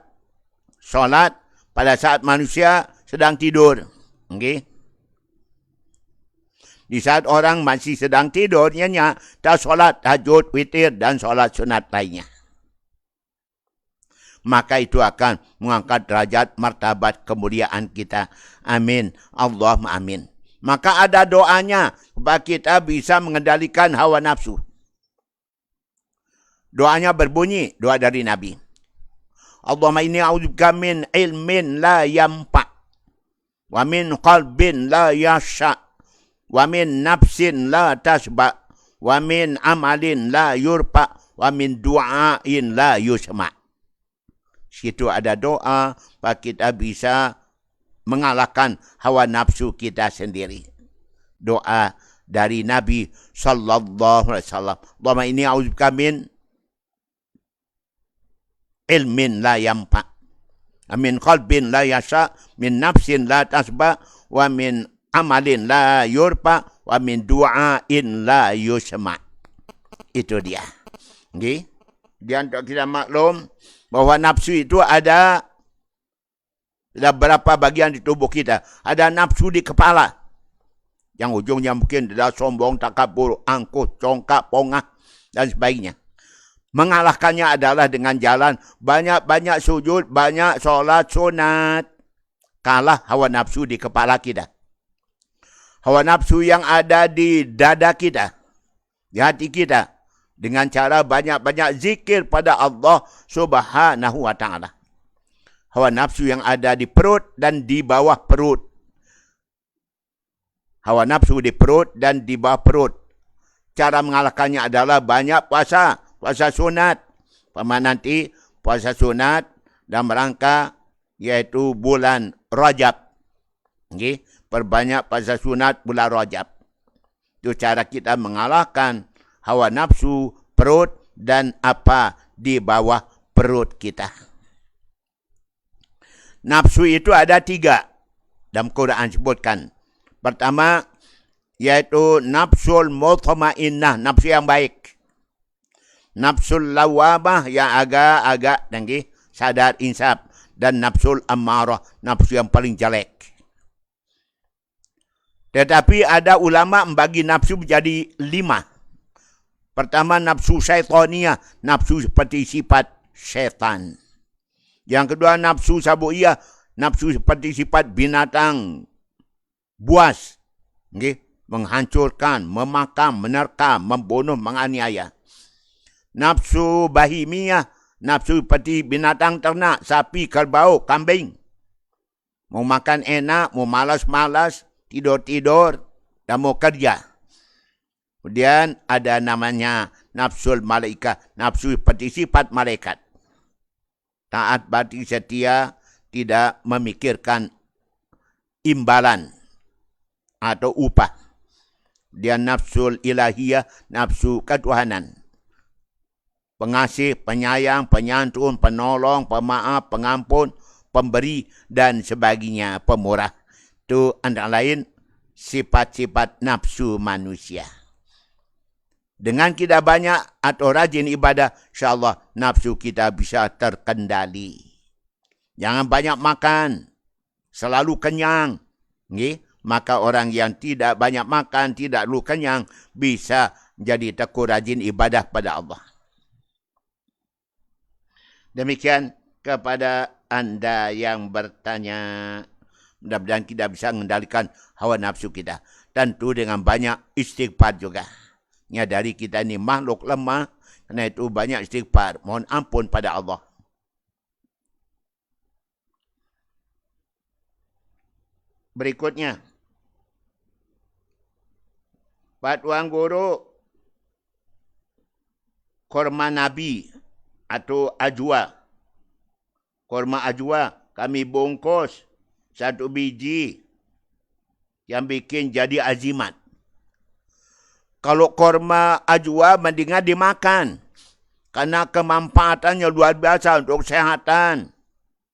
Salat pada saat manusia sedang tidur. Okay? Di saat orang masih sedang tidur, nyanyi tak salat, tahajud, witir dan salat sunat lainnya. Maka itu akan mengangkat derajat martabat kemuliaan kita. Amin. Allahumma amin. Maka ada doanya supaya kita bisa mengendalikan hawa nafsu. Doanya berbunyi, doa dari Nabi. Allahumma inni a'udzubika min ilmin la yanfa' wa min qalbin la yasha' wa min nafsin la tasba' wa min amalin la yurfa' wa min du'ain la yusma'. Situ ada doa supaya kita bisa mengalahkan hawa nafsu kita sendiri. Doa dari Nabi sallallahu alaihi wasallam. Allahumma inni a'udzubika min ilmin la yanfa', min qalbin la yasha', min nafsin la tasba', wa min amalin la yurfa', wa min du'ain la yusma'. Itu dia. Okay? Dia untuk kita maklum bahawa nafsu itu ada berapa bagian di tubuh kita. Ada nafsu di kepala, yang ujungnya mungkin adalah sombong, takabur, angkuh, congkak, pongah, dan sebagainya. Mengalahkannya adalah dengan jalan banyak-banyak sujud, banyak solat sunat. Kalah hawa nafsu di kepala kita. Hawa nafsu yang ada di dada kita, di hati kita, dengan cara banyak-banyak zikir pada Allah Subhanahu wa ta'ala. Hawa nafsu yang ada di perut dan di bawah perut. Hawa nafsu di perut dan di bawah perut. Cara mengalahkannya adalah banyak puasa. Puasa sunat. Paman nanti puasa sunat dalam rangka yaitu bulan Rajab. Okay? Perbanyak puasa sunat bulan Rajab. Itu cara kita mengalahkan hawa nafsu, perut dan apa di bawah perut kita. Nafsu itu ada 3 dalam Quran sebutkan. Pertama, yaitu nafsul mutmainnah, nafsu yang baik. Nafsul lawamah yang agak-agak sadar insaf. Dan nafsul ammarah, nafsu yang paling jelek. Tetapi ada ulama membagi nafsu menjadi 5. Pertama, nafsu syaitaniyah, nafsu seperti sifat syaitan. Yang kedua, nafsu sabuiyah, nafsu seperti sifat binatang buas. Menghancurkan, memakam, menerkam, membunuh, menganiaya. Nafsu bahimiyah, nafsu seperti binatang ternak, sapi, kerbau, kambing. Mau makan enak, mau malas-malas, tidur-tidur, dan mau kerja. Kemudian ada namanya nafsul malaikah, nafsu seperti sifat malaikat. Taat, bakti, setia, tidak memikirkan imbalan atau upah. Dia nafsul ilahiyah, nafsu ketuhanan. Pengasih, penyayang, penyantun, penolong, pemaaf, pengampun, pemberi, dan sebagainya, pemurah. Itu antara lain sifat-sifat nafsu manusia. Dengan kita banyak atau rajin ibadah, insyaAllah nafsu kita bisa terkendali. Jangan banyak makan, selalu kenyang. Maka orang yang tidak banyak makan, tidak selalu kenyang, bisa jadi tekun rajin ibadah pada Allah. Demikian kepada anda yang bertanya. Mudah-mudahan kita bisa mengendalikan hawa nafsu kita. Tentu dengan banyak istighfar juga. Nyadari kita ini makhluk lemah. Karena itu banyak istighfar. Mohon ampun pada Allah. Berikutnya. Pak Tuan Guru. Korma Nabi. Atau ajwa. Korma ajwa. Kami bungkus 1 biji. Yang bikin jadi azimat. Kalau korma ajwa mendingan dimakan. Karena kemanfaatannya luar biasa untuk kesehatan.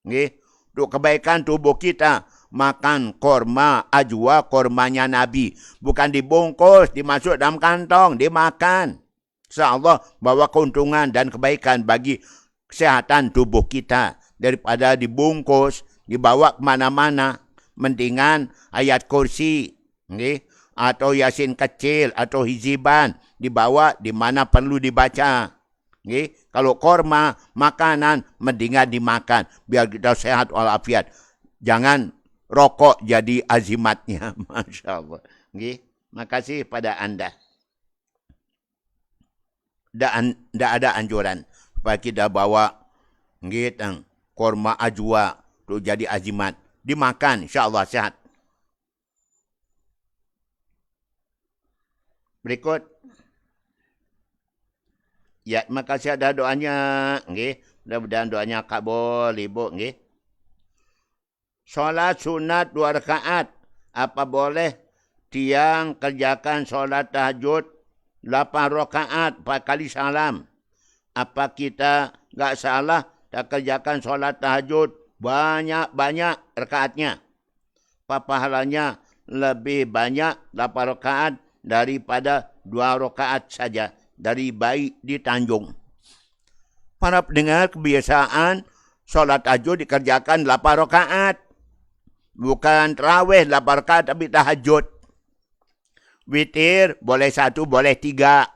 Untuk kebaikan tubuh kita. Makan korma ajwa, kormanya Nabi. Bukan dibungkus, dimasuk dalam kantong, dimakan. InsyaAllah bawa keuntungan dan kebaikan bagi kesehatan tubuh kita. Daripada dibungkus, dibawa kemana-mana. Mendingan ayat kursi. Atau yasin kecil atau hiziban. Dibawa di mana perlu dibaca. Kalau korma, makanan, mendingan dimakan. Biar kita sehat walafiat. Jangan rokok jadi azimatnya. Masya Allah. Makasih pada anda. Tidak ada anjuran supaya kita bawa korma ajwa untuk jadi azimat. Dimakan, insyaAllah sehat. Berikut. Ya, terima kasih ada doanya. Mudah-mudahan doanya kabul, ibu. Solat sunat 2 rakaat. Apa boleh tiang kerjakan solat tahajud 8 rakaat 4 kali salam? Apa kita enggak salah tak kerjakan solat tahajud banyak-banyak rakaatnya? Apa pahalanya lebih banyak 8 rakaat daripada 2 rakaat saja dari bayi di Tanjung? Para pendengar, kebiasaan solat tahajud dikerjakan 8 rakaat. Bukan tarawih 8 rakaat tapi tahajud. Witir boleh 1, boleh 3.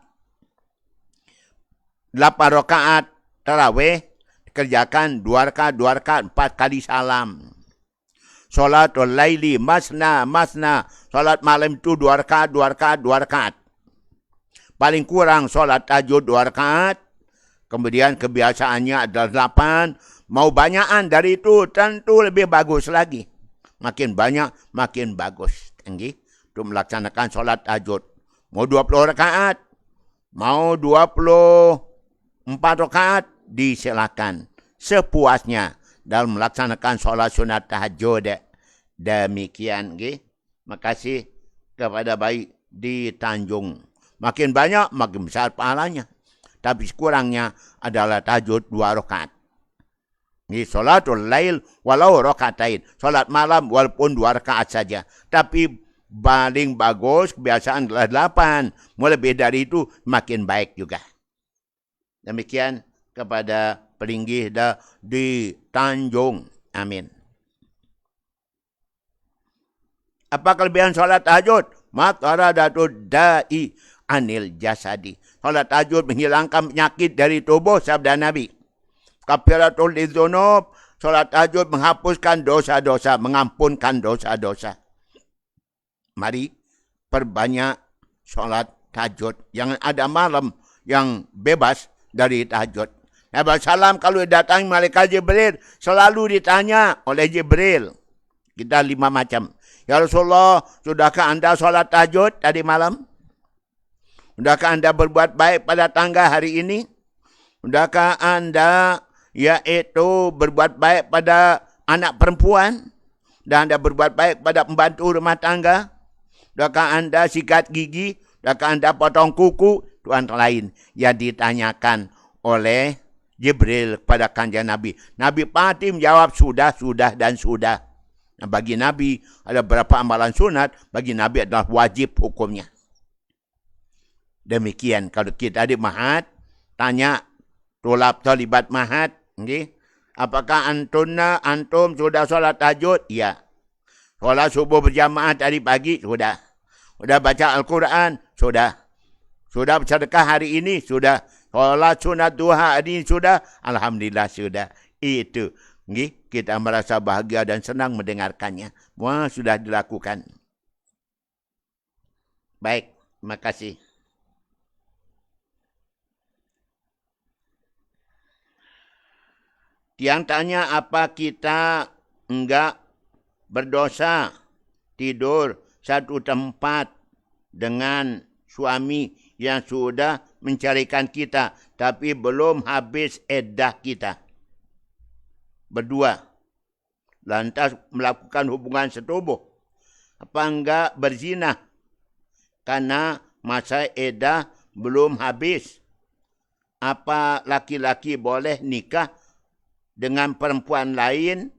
8 rakaat tarawih dikerjakan 2 rakaat, 2 rakaat, 4 kali salam. Salatul laili masna. Salat malam itu 2 rakaat, 2 rakaat, 2 rakaat. Paling kurang salat tahajud 2 rakaat. Kemudian kebiasaannya adalah 8. Mau banyakan dari itu tentu lebih bagus lagi. Makin banyak, makin bagus. Untuk melaksanakan solat tahajud. Mau 20 rakaat, mau 24 rakaat, disilakan. Sepuasnya dalam melaksanakan solat sunat tahajud. Demikian. Makasih kepada baik di Tanjung. Makin banyak, makin besar pahalanya. Tapi sekurangnya adalah tahajud 2 rakaat. Ini salatul lail walau rakaatain. Salat malam walaupun 2 rakaat saja. Tapi paling bagus kebiasaan adalah 8. Mau lebih dari itu makin baik juga. Demikian kepada pelinggih di Tanjung. Amin. Apa kelebihan salat tahajud? Mataradatud da'i anil jasadi. Salat tahajud menghilangkan penyakit dari tubuh, sabda Nabi. Kafaratul lidzunub, salat tahajud menghapuskan dosa-dosa, mengampunkan dosa-dosa. Mari perbanyak salat tahajud. Jangan ada malam yang bebas dari tahajud. Nabi Salam kalau datang malaikat Jibril, selalu ditanya oleh Jibril. Kita 5 macam. Ya Rasulullah, sudahkah anda salat tahajud tadi malam? Sudahkah anda berbuat baik pada tangga hari ini? Sudahkah anda yaitu berbuat baik pada anak perempuan? Dan anda berbuat baik pada pembantu rumah tangga? Sudahkah anda sikat gigi? Sudahkah anda potong kuku? Itu antara lain yang ditanyakan oleh Jibril kepada kanjeng Nabi. Nabi pasti menjawab sudah, sudah, dan sudah. Nah, bagi Nabi ada beberapa amalan sunat, bagi Nabi adalah wajib hukumnya. Demikian kalau kita di mahat, tanya tulab talibat mahat, okay? Apakah antum sudah salat tahajud? Ya. Salat subuh berjamaah tadi pagi? Sudah. Sudah baca Al-Quran? Sudah. Sudah bersedekah hari ini? Sudah. Salat sunat duha hari ini? Sudah. Alhamdulillah sudah. Itu. Okay? Kita merasa bahagia dan senang mendengarkannya. Semua sudah dilakukan. Baik. Terima kasih. Tiang tanya apa kita enggak berdosa tidur satu tempat dengan suami yang sudah mencarikan kita tapi belum habis iddah kita. Berdua. Lantas melakukan hubungan setubuh. Apa enggak berzina? Karena masa iddah belum habis. Apa laki-laki boleh nikah dengan perempuan lain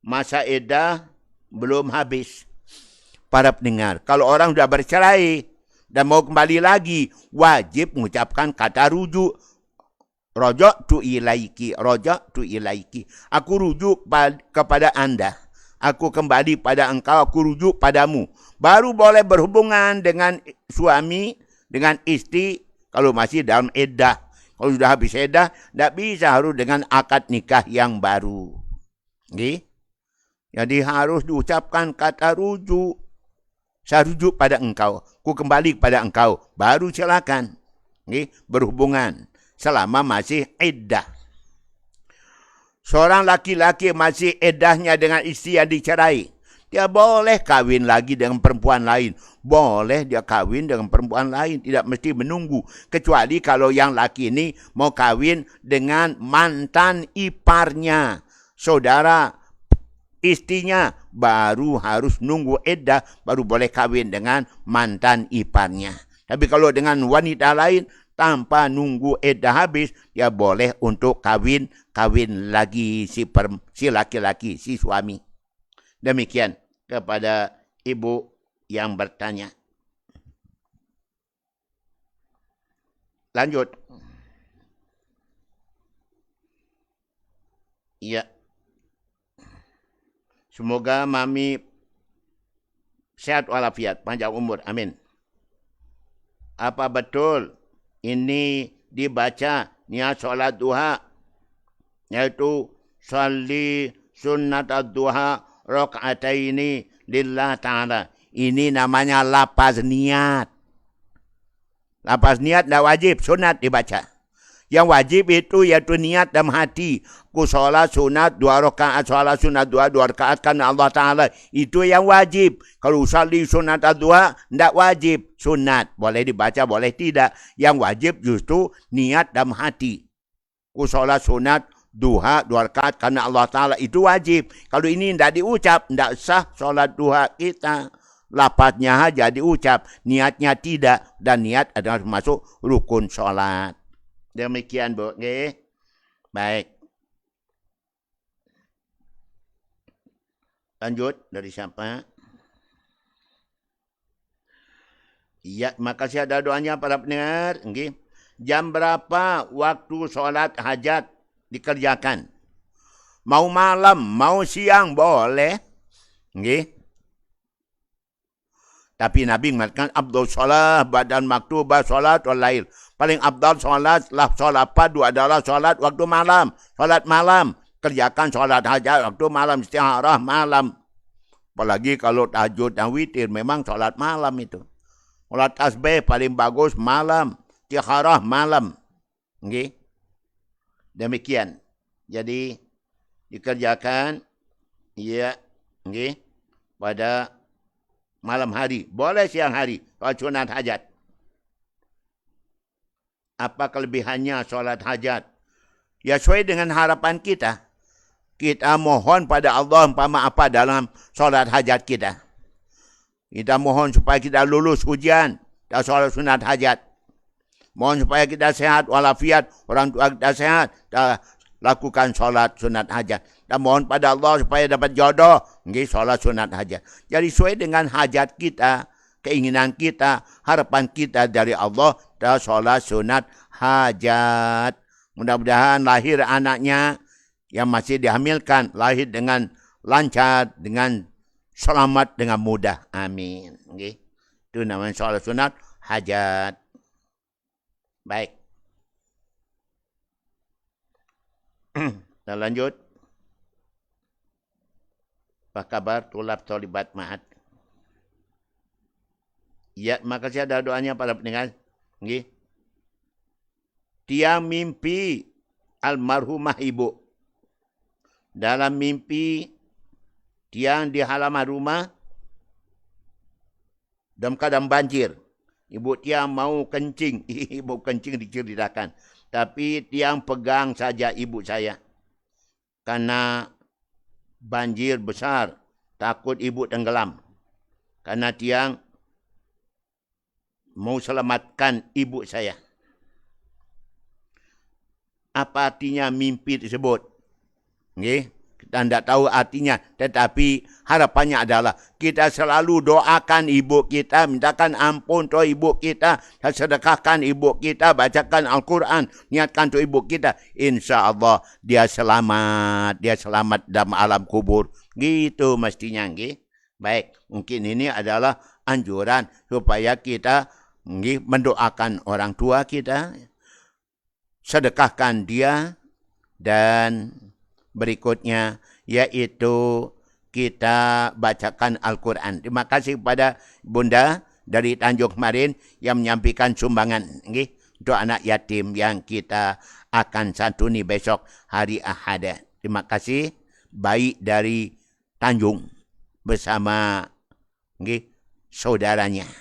masa iddah belum habis? Para pendengar, kalau orang sudah bercerai dan mau kembali lagi, wajib mengucapkan kata rujuk. Raja'tu ilaiki, raja'tu ilaiki. Aku rujuk kepada anda. Aku kembali pada engkau, aku rujuk padamu. Baru boleh berhubungan dengan suami, dengan istri, kalau masih dalam iddah. Kalau sudah habis iddah, tidak bisa, harus dengan akad nikah yang baru. Okay? Jadi harus diucapkan kata rujuk. Saya rujuk pada engkau. Ku kembali kepada engkau. Baru silakan. Okay? Berhubungan. Selama masih iddah. Seorang laki-laki masih iddahnya dengan istri yang dicerai. Dia boleh kahwin lagi dengan perempuan lain. Boleh dia kahwin dengan perempuan lain. Tidak mesti menunggu. Kecuali kalau yang laki ini mau kahwin dengan mantan iparnya. Saudara istrinya. Baru harus nunggu iddah. Baru boleh kahwin dengan mantan iparnya. Tapi kalau dengan wanita lain, tanpa nunggu iddah habis, dia boleh untuk kahwin lagi si laki-laki, si suami. Demikian kepada ibu yang bertanya. Lanjut. Ya. Semoga mami sehat walafiat, panjang umur. Amin. Apa betul ini dibaca niat solat duha, yaitu salli sunnat duha rakaataini lillah ta'ala. Ini namanya lafaz niat. Lafaz niat tidak wajib, sunat dibaca. Yang wajib itu yaitu niat dalam hati. Ku sholat sunat 2 rakaat, sholat sunat 2 rakaat karena Allah Ta'ala. Itu yang wajib. Kalau usalli sunat duha, tidak wajib. Sunat. Boleh dibaca, boleh tidak. Yang wajib justru niat dalam hati. Ku sholat sunat duha 2 rakaat karena Allah Ta'ala. Itu wajib. Kalau ini tidak diucap, tidak sah sholat duha kita. Lapaznya saja diucap, niatnya tidak, dan niat adalah masuk rukun solat. Demikian, Bu. Okay? Baik. Lanjut dari siapa? Ya, makasih ada doanya para pendengar. Okay. Jam berapa waktu solat hajat dikerjakan? Mau malam, mau siang, boleh. Okay. Tapi Nabi mengatakan abdul solat badan maktubah solat wal lail. Paling abdul solat padu adalah solat waktu malam. Solat malam. Kerjakan solat hajat waktu malam, istiharah malam. Apalagi kalau tahajud dan witir, memang solat malam itu. Solat tasbih paling bagus malam. Istiharah malam. Okay. Demikian. Jadi dikerjakan ya, okay, pada malam hari. Boleh siang hari kalau sunat hajat. Apa kelebihannya solat hajat? Ya sesuai dengan harapan kita. Kita mohon pada Allah umpama apa dalam solat hajat kita. Kita mohon supaya kita lulus ujian dan solat sunat hajat. Mohon supaya kita sehat walafiat, orang tua kita sehat, dan lakukan solat sunat hajat. Dan mohon pada Allah supaya dapat jodoh, solat sunat hajat. Jadi sesuai dengan hajat kita, keinginan kita, harapan kita dari Allah, dan solat sunat hajat. Mudah-mudahan lahir anaknya yang masih dihamilkan, lahir dengan lancar, dengan selamat, dengan mudah. Amin. Itu namanya solat sunat hajat. Baik. Kita lanjut. Apa kabar tulab tolibat ma'at? Ya, makasih ada doanya para pendengar. Dia mimpi almarhumah ibu. Dalam mimpi, tiang di halaman rumah dalam keadaan banjir. Ibu tiang mau kencing. Ibu kencing diceritakan. Tapi tiang pegang saja ibu saya. Karena banjir besar. Takut ibu tenggelam. Karena tiang mau selamatkan ibu saya. Apa artinya mimpi tersebut? Kita tidak tahu artinya, tetapi harapannya adalah kita selalu doakan ibu kita, mintakan ampun untuk ibu kita, dan sedekahkan ibu kita, bacakan Al-Quran, niatkan untuk ibu kita. Insya Allah dia selamat dalam alam kubur. Gitu mestinya. Baik, mungkin ini adalah anjuran supaya kita mendoakan orang tua kita, sedekahkan dia, dan berikutnya yaitu kita bacakan Al-Quran. Terima kasih kepada Bunda dari Tanjung kemarin yang menyampaikan sumbangan untuk anak yatim yang kita akan santuni besok hari Ahad. Terima kasih. Baik dari Tanjung bersama saudaranya.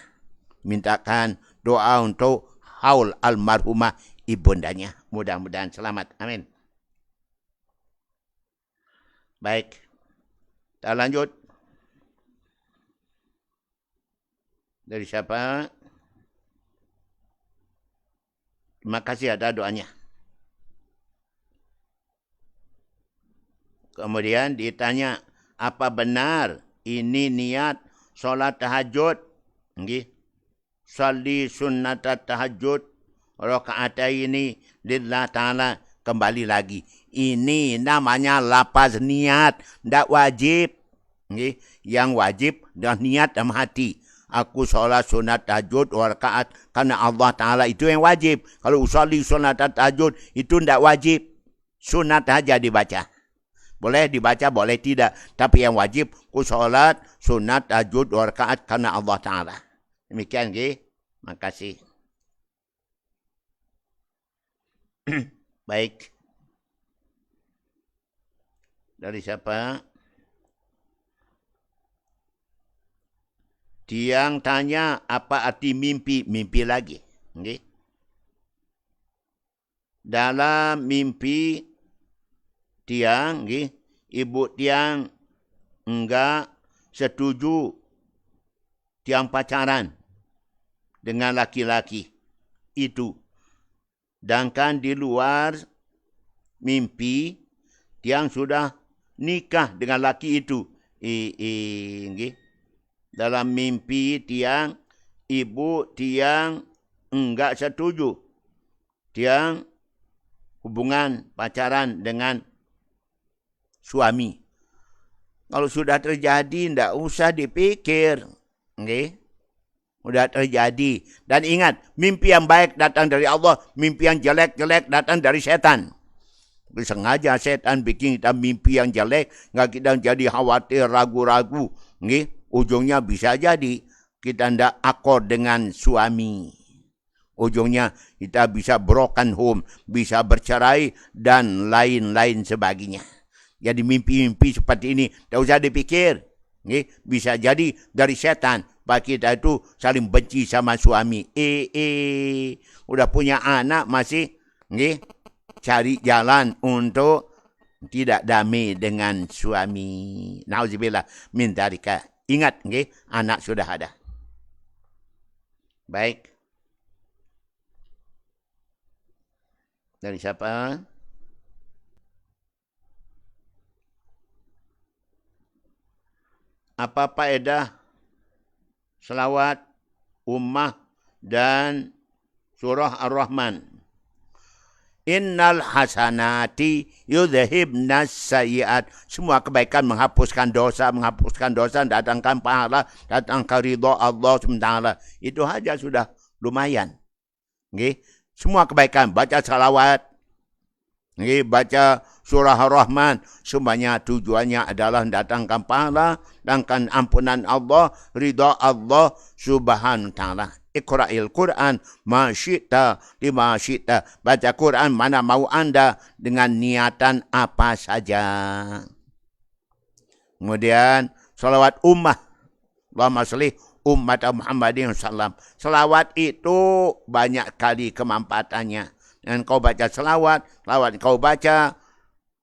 Mintakan doa untuk haul almarhumah ibundanya. Mudah-mudahan selamat. Amin. Baik, kita lanjut. Dari siapa? Terima kasih ada doanya. Kemudian ditanya, apa benar ini niat solat tahajud? Salli sunnat tahajud rakaataini lillah ta'ala. Kembali lagi. Ini namanya lapaz niat. Tidak wajib. Yang wajib adalah niat dalam hati. Aku sholat sunat tahajud 2 rakaat karena Allah Ta'ala. Itu yang wajib. Kalau usolli sunat tahajud itu tidak wajib. Sunat saja dibaca. Boleh dibaca, boleh tidak. Tapi yang wajib, aku sholat sunat tahajud 2 rakaat karena Allah Ta'ala. Demikian. Terima kasih. Baik. Dari siapa? Tiang tanya apa arti mimpi? Mimpi lagi. Dalam mimpi tiang, okay, ibu tiang enggak setuju tiang pacaran dengan laki-laki itu. Sedangkan di luar mimpi, tiang sudah nikah dengan laki itu. Dalam mimpi tiang, ibu tiang enggak setuju. Tiang hubungan pacaran dengan suami. Kalau sudah terjadi, tidak usah dipikir. Sudah terjadi. Dan ingat, mimpi yang baik datang dari Allah, mimpi yang jelek-jelek datang dari setan. Sengaja setan bikin kita mimpi yang jelek, nggak kita jadi khawatir, ragu-ragu. Ujungnya bisa jadi kita tidak akord dengan suami. Ujungnya kita bisa broken home, bisa bercerai, dan lain-lain sebagainya. Jadi mimpi-mimpi seperti ini, tidak usah dipikir. Bisa jadi dari setan. Pak kita itu saling benci sama suami. Udah punya anak masih cari jalan untuk tidak damai dengan suami. Nauzubillah min dzalika. Ingat, anak sudah ada. Baik. Dari siapa? Apa faedah selawat ummah dan surah Ar-Rahman? Innal hasanati yudhibnas sayyiat. Semua kebaikan menghapuskan dosa, datangkan pahala, datangkan ridha Allah SWT. Itu saja sudah lumayan. Semua kebaikan, baca salawat, baca surah Ar-Rahman, semuanya tujuannya adalah datangkan pahala, datangkan ampunan Allah, ridha Allah Subhanahu wa taala. Iqra'il Quran ma syi'ta lima syi'ta. Baca Quran mana mau Anda dengan niatan apa saja. Kemudian salawat ummah. Allahumma sholli ummat Muhammadin sallam. Selawat itu banyak kali kemanfaatannya. Dan kau baca selawat kau baca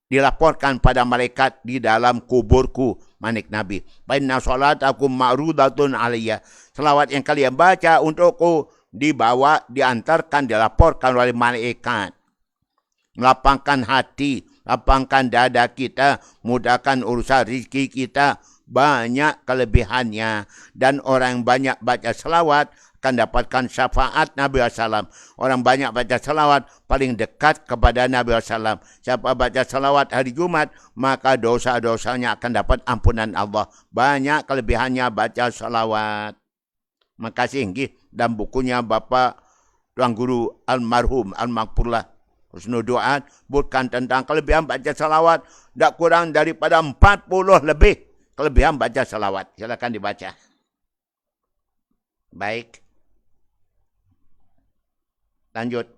dilaporkan pada malaikat di dalam kuburku, manik Nabi. Inna sholatakum ma'rudatun alaiya. Selawat yang kalian baca untukku dibawa, diantarkan, dilaporkan oleh malaikat. Melapangkan hati, lapangkan dada kita, mudahkan urusan rezeki kita. Banyak kelebihannya. Dan orang yang banyak baca selawat akan dapatkan syafaat Nabi SAW. Orang banyak baca selawat paling dekat kepada Nabi SAW. Siapa baca selawat hari Jumat, maka dosa-dosanya akan dapat ampunan Allah. Banyak kelebihannya baca selawat. Makasih dan bukunya Bapak Tuan Guru Almarhum Al-Maghfurlah Husnul Duat bukan tentang kelebihan baca selawat. Tak kurang daripada 40 lebih kelebihan baca selawat. Silakan dibaca. Baik. Lanjut.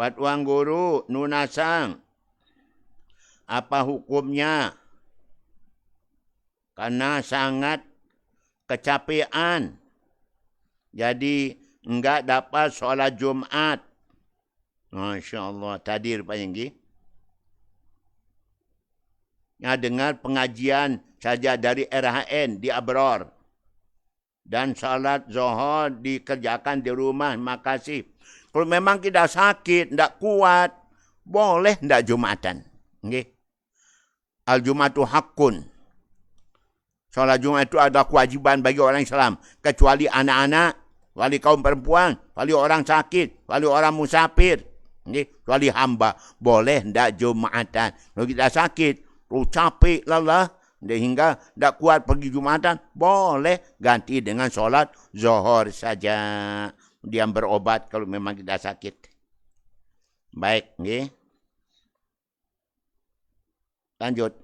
Pak Tuan Guru Nunasang, apa hukumnya? Karena sangat kecapean. Jadi enggak dapat sholat Jumat. Masya Allah. Tadi rupanya. Ya, dengar pengajian saja dari RHN di Abror. Dan salat zuhur dikerjakan di rumah. Makasih. Kalau memang kita sakit, tidak kuat, boleh tidak Jumatan. Al-Jumatu hakun. Salat Jumat itu ada kewajiban bagi orang Islam. Kecuali anak-anak, kecuali kaum perempuan, kecuali orang sakit, kecuali orang musafir. Kecuali hamba. Boleh tidak Jumatan. Kalau kita sakit, capek lelah, hingga tidak kuat pergi Jumatan, boleh ganti dengan sholat zuhur saja. Dia berobat kalau memang kita sakit. Baik, lanjut.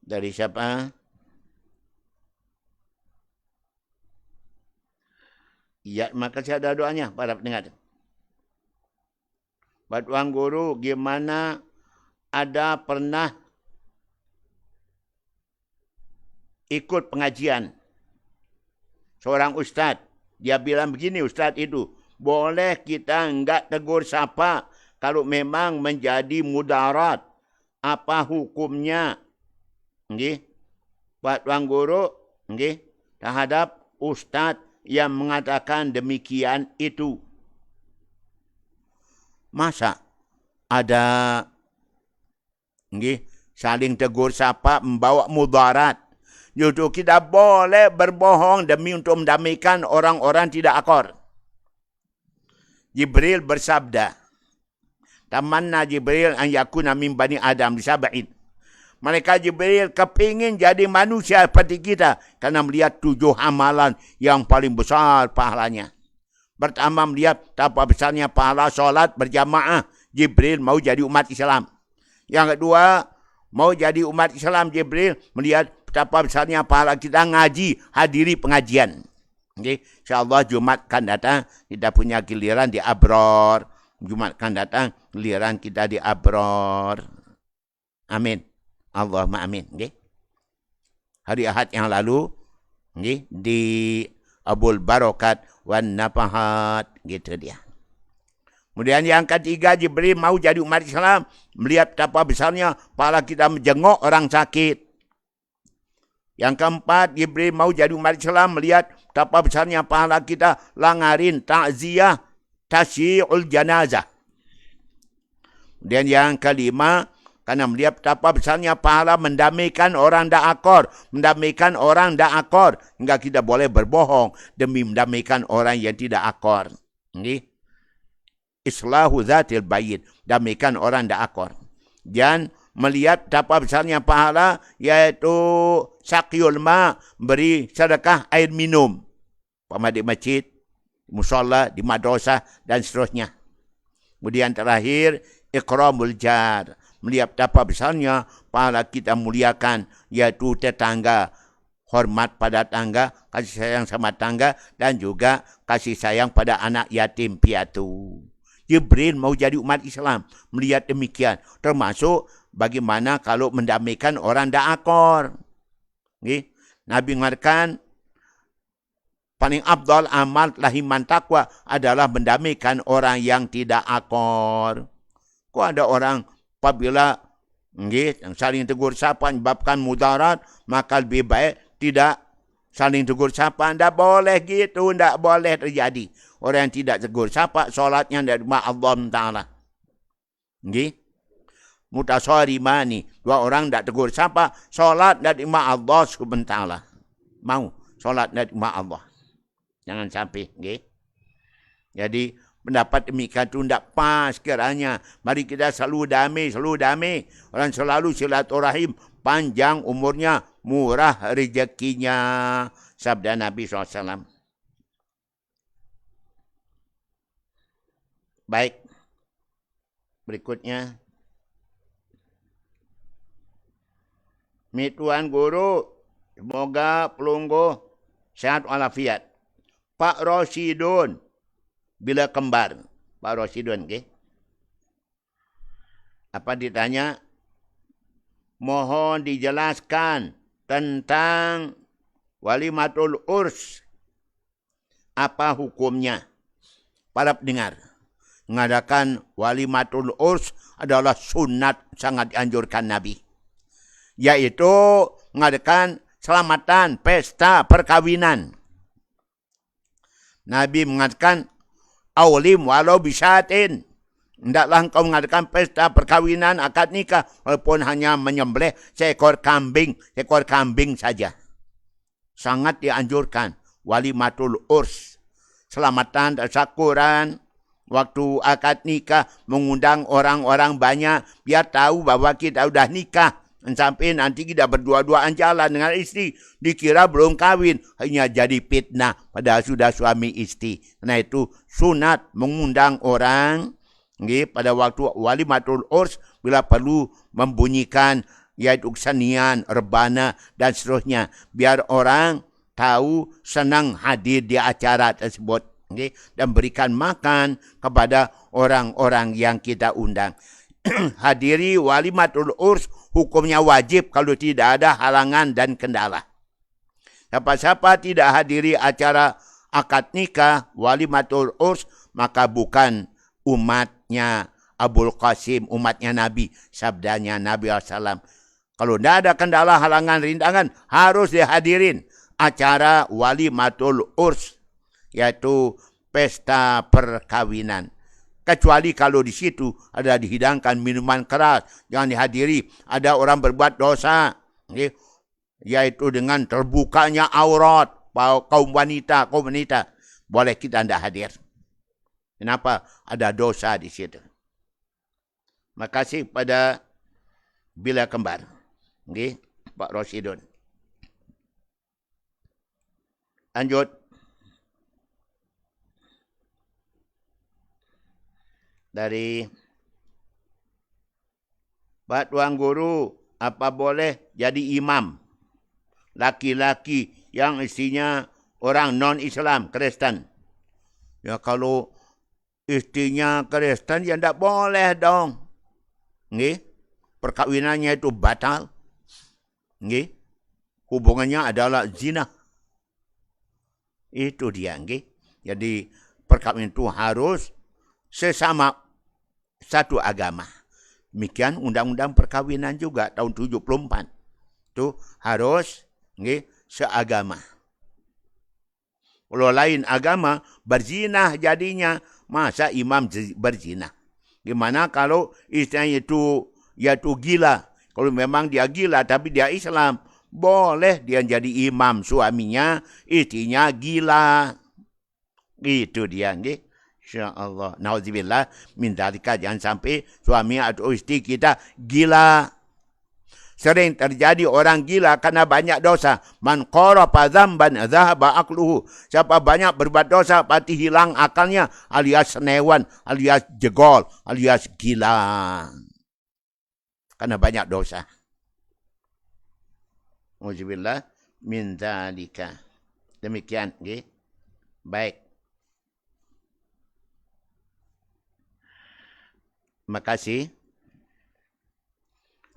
Dari siapa? Ya, makasih ada doanya para pendengar. Pak Tuan Guru, gimana ada pernah ikut pengajian seorang ustadz. Dia bilang begini, ustadz itu, boleh kita enggak tegur sapa kalau memang menjadi mudarat. Apa hukumnya? Nggih. Pak Tuan Guru, nggih, terhadap ustaz yang mengatakan demikian itu. Masa ada nggih, saling tegur sapa membawa mudarat. Justru kita boleh berbohong demi untuk mendamaikan orang-orang tidak akor. Jibril bersabda, tamanna Jibril an yakuna min bani Adam di sab'in. Mereka Jibril kepingin jadi manusia seperti kita karena melihat 7 amalan yang paling besar pahalanya. Pertama melihat betapa besarnya pahala solat berjamaah. Jibril mau jadi umat Islam. Yang kedua, mau jadi umat Islam, Jibril melihat betapa besarnya pahala kita ngaji, hadiri pengajian. Okay. InsyaAllah Jumat kan datang, kita punya giliran di Abror. Jumat kan datang, giliran kita di Abror. Amin. Allahumma amin. Okay. Hari Ahad yang lalu, okay, di Abul Barokat wan Nafahat, gitu dia. Kemudian yang ketiga, Jibril mau jadi umat Islam, melihat betapa besarnya pahala kita menjenguk orang sakit. Yang keempat, Jibril mau jadi umat Islam, melihat betapa besarnya pahala kita langarin takziah tasyi'ul janazah. Kemudian yang kelima, karena melihat betapa besarnya pahala mendamaikan orang tak akor. Mendamaikan orang tak akor. Hingga kita boleh berbohong demi mendamaikan orang yang tidak akor. Ini islahu zatil bayin. Damaikan orang tak akor. Dan melihat betapa besarnya pahala, yaitu sakyul ma, beri sedekah air minum. Pada di masjid, musalla, di madrasah, dan seterusnya. Kemudian terakhir, ikramul jar. Melihat betapa besarnya pahala kita muliakan, yaitu tetangga, hormat pada tangga, kasih sayang sama tangga, dan juga kasih sayang pada anak yatim piatu. Jibril mau jadi umat Islam, melihat demikian. Termasuk bagaimana kalau mendamaikan orang tak akor. Nabi mengatakan, paling afdal amal lahiman takwa adalah mendamaikan orang yang tidak akor. Kok ada orang apabila saling tegur sapa menyebabkan mudarat, maka lebih baik tidak saling tegur sapa. Tidak boleh gitu, tidak boleh terjadi. Orang yang tidak tegur sapa, solatnya dari Allah Ta'ala. Mutasarimani, 2 orang tidak tegur sapa, solat dari Allah Subhanahu Ta'ala. Mau solat dari Allah. Jangan sampai. Jadi, pendapat demikian itu tidak pas kiranya. Mari kita selalu damai, selalu damai. Orang selalu silaturahim, panjang umurnya, murah rezekinya. Sabda Nabi SAW. Baik. Berikutnya. Tuan Guru, semoga pelunggu sehat walafiat. Pak Rosidun, bila kembar, Pak Rosidun, okay? Apa ditanya? Mohon dijelaskan tentang walimatul urs. Apa hukumnya? Para pendengar, mengadakan walimatul urs adalah sunat sangat dianjurkan Nabi. Yaitu mengadakan selamatan, pesta perkawinan. Nabi mengatakan, awlim walau bisyatin. Hendaklah engkau mengadakan pesta perkawinan, akad nikah, walaupun hanya menyembelih seekor kambing saja. Sangat dianjurkan. Walimatul urs. Selamatan, tasyakuran, waktu akad nikah, mengundang orang-orang banyak, biar tahu bahwa kita sudah nikah. Sampai nanti kita berdua-duaan jalan dengan istri, dikira belum kawin, hanya jadi fitnah padahal sudah suami istri. Karena itu sunat mengundang orang pada waktu walimatul urs bila perlu membunyikan yaitu kesenian, rebana dan seterusnya, biar orang tahu senang hadir di acara tersebut dan berikan makan kepada orang-orang yang kita undang. Hadiri walimatul urs hukumnya wajib kalau tidak ada halangan dan kendala. Siapa-siapa tidak hadiri acara akad nikah, walimatul urs, maka bukan umatnya Abul Qasim, umatnya Nabi, sabdanya Nabi SAW. Kalau tidak ada kendala, halangan, rintangan, harus dihadirin acara walimatul urs, yaitu pesta perkawinan. Kecuali kalau di situ ada dihidangkan minuman keras, jangan dihadiri. Ada orang berbuat dosa, yaitu dengan terbukanya aurat kaum wanita, boleh kita tidak hadir. Kenapa? Ada dosa di situ. Makasih pada Bila Kembar, Pak Rosidun. Lanjut. Dari Pak Tuan Guru, apa boleh jadi imam laki-laki yang istrinya orang non-Islam, Kristen? Ya kalau istrinya Kristen, ya tidak boleh dong. Perkahwinannya itu batal. Hubungannya adalah zina. Itu dia. Jadi perkahwinan itu harus sesama satu agama. Demikian undang-undang perkawinan juga tahun 74. Itu harus seagama. Kalau lain agama, berzina jadinya. Masa imam berzina? Gimana kalau istrinya itu gila? Kalau memang dia gila tapi dia Islam, boleh dia jadi imam suaminya, istrinya gila. Itu dia. InsyaAllah. Nauzubillah min dzalika, jangan sampai suami atau istri kita gila. Sering terjadi orang gila karena banyak dosa. Man qarafa dzamban dzahaba aqluhu. Siapa banyak berbuat dosa pasti hilang akalnya, alias senewan, alias jegol, alias gila. Karena banyak dosa. Nauzubillah min dzalika. Demikian, baik. Terima kasih.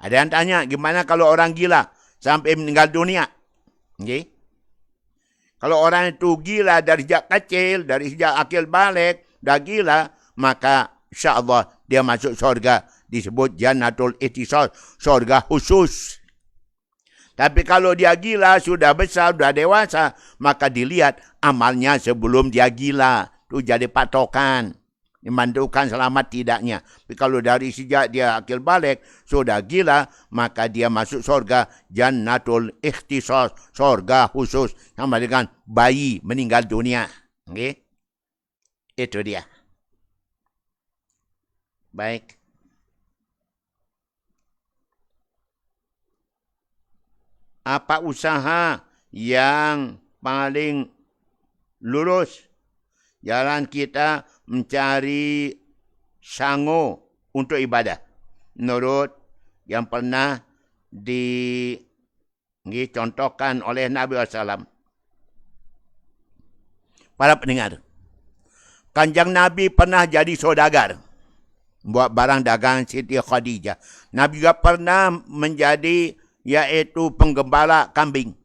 Ada yang tanya, gimana kalau orang gila sampai meninggal dunia? Kalau orang itu gila dari sejak kecil, dari sejak akil balik, dah gila, maka insyaAllah dia masuk surga. Disebut Jannatul Ihtisas, surga khusus. Tapi kalau dia gila, sudah besar, sudah dewasa, maka dilihat amalnya sebelum dia gila. Itu jadi patokan. Memandukan selamat tidaknya. Tapi kalau dari sejak dia akil balik, sudah gila, maka dia masuk surga Jannatul Ihtisas, surga khusus. Sama dengan bayi meninggal dunia. Itu dia. Baik. Apa usaha yang paling lurus? Jalan kita mencari sangu untuk ibadah. Menurut yang pernah dicontohkan oleh Nabi SAW. Para pendengar, Kanjeng Nabi pernah jadi saudagar. Buat barang dagang Siti Khadijah. Nabi juga pernah menjadi yaitu penggembala kambing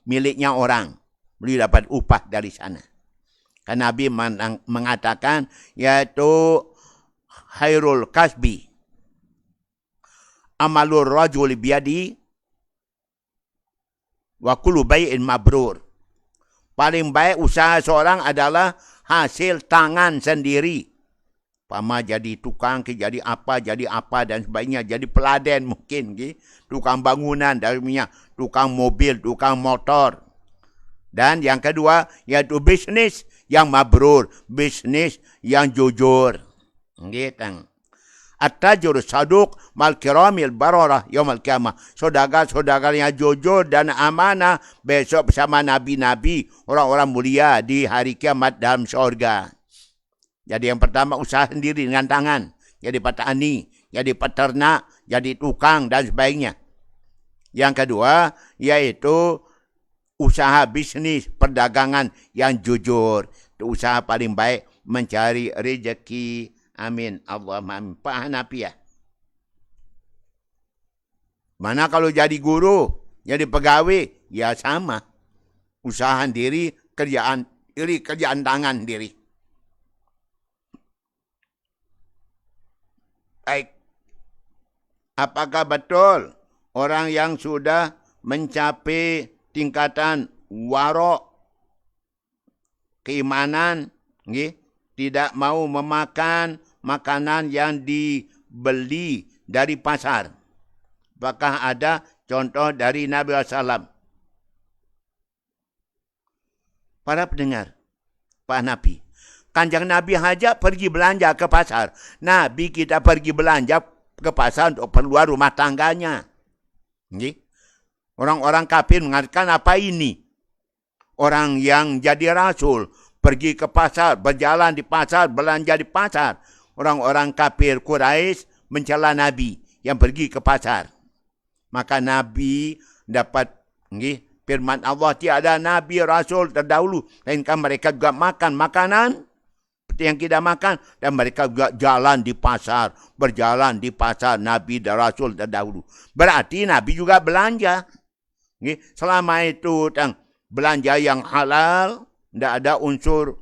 miliknya orang. Beliau dapat upah dari sana. Karena Nabi mengatakan yaitu khairul kasbi amalur rajul biyadi wa kullu bai'in mabrur. Paling baik usaha seorang adalah hasil tangan sendiri. Pama jadi tukang, jadi apa dan sebagainya, jadi peladen mungkin, tukang bangunan, tukang mobil, tukang motor. Dan yang kedua yaitu bisnis yang mabrur, bisnis yang jujur. At-tajur saduq mal kiramil bararah yaumil qiyamah. Saudagar yang jujur dan amanah besok bersama nabi-nabi, orang-orang mulia di hari kiamat dalam surga. Jadi yang pertama usaha sendiri dengan tangan. Jadi petani, jadi peternak, jadi tukang dan sebagainya. Yang kedua yaitu usaha bisnis, perdagangan yang jujur. Itu usaha paling baik mencari rezeki. Amin. Allahumma amin. Pak Hanafiah. Mana kalau jadi guru, jadi pegawai, ya sama. Usaha sendiri, kerjaan Iri kerjaan tangan diri. Baik. Apakah betul orang yang sudah mencapai tingkatan warok keimanan, tidak mau memakan makanan yang dibeli dari pasar? Apakah ada contoh dari Nabi SAW? Para pendengar, Pak Nabi, Kanjeng Nabi saja pergi belanja ke pasar. Nabi kita pergi belanja ke pasar untuk keperluan rumah tangganya. Orang-orang kafir mengatakan apa ini? Orang yang jadi rasul pergi ke pasar, berjalan di pasar, belanja di pasar. Orang-orang kafir Quraisy mencela Nabi yang pergi ke pasar. Maka Nabi dapat firman Allah, tiada Nabi Rasul terdahulu, melainkan mereka juga makan makanan seperti yang kita makan, dan mereka juga jalan di pasar, berjalan di pasar Nabi dan Rasul terdahulu. Berarti Nabi juga belanja. Selama itu belanja yang halal, tidak ada unsur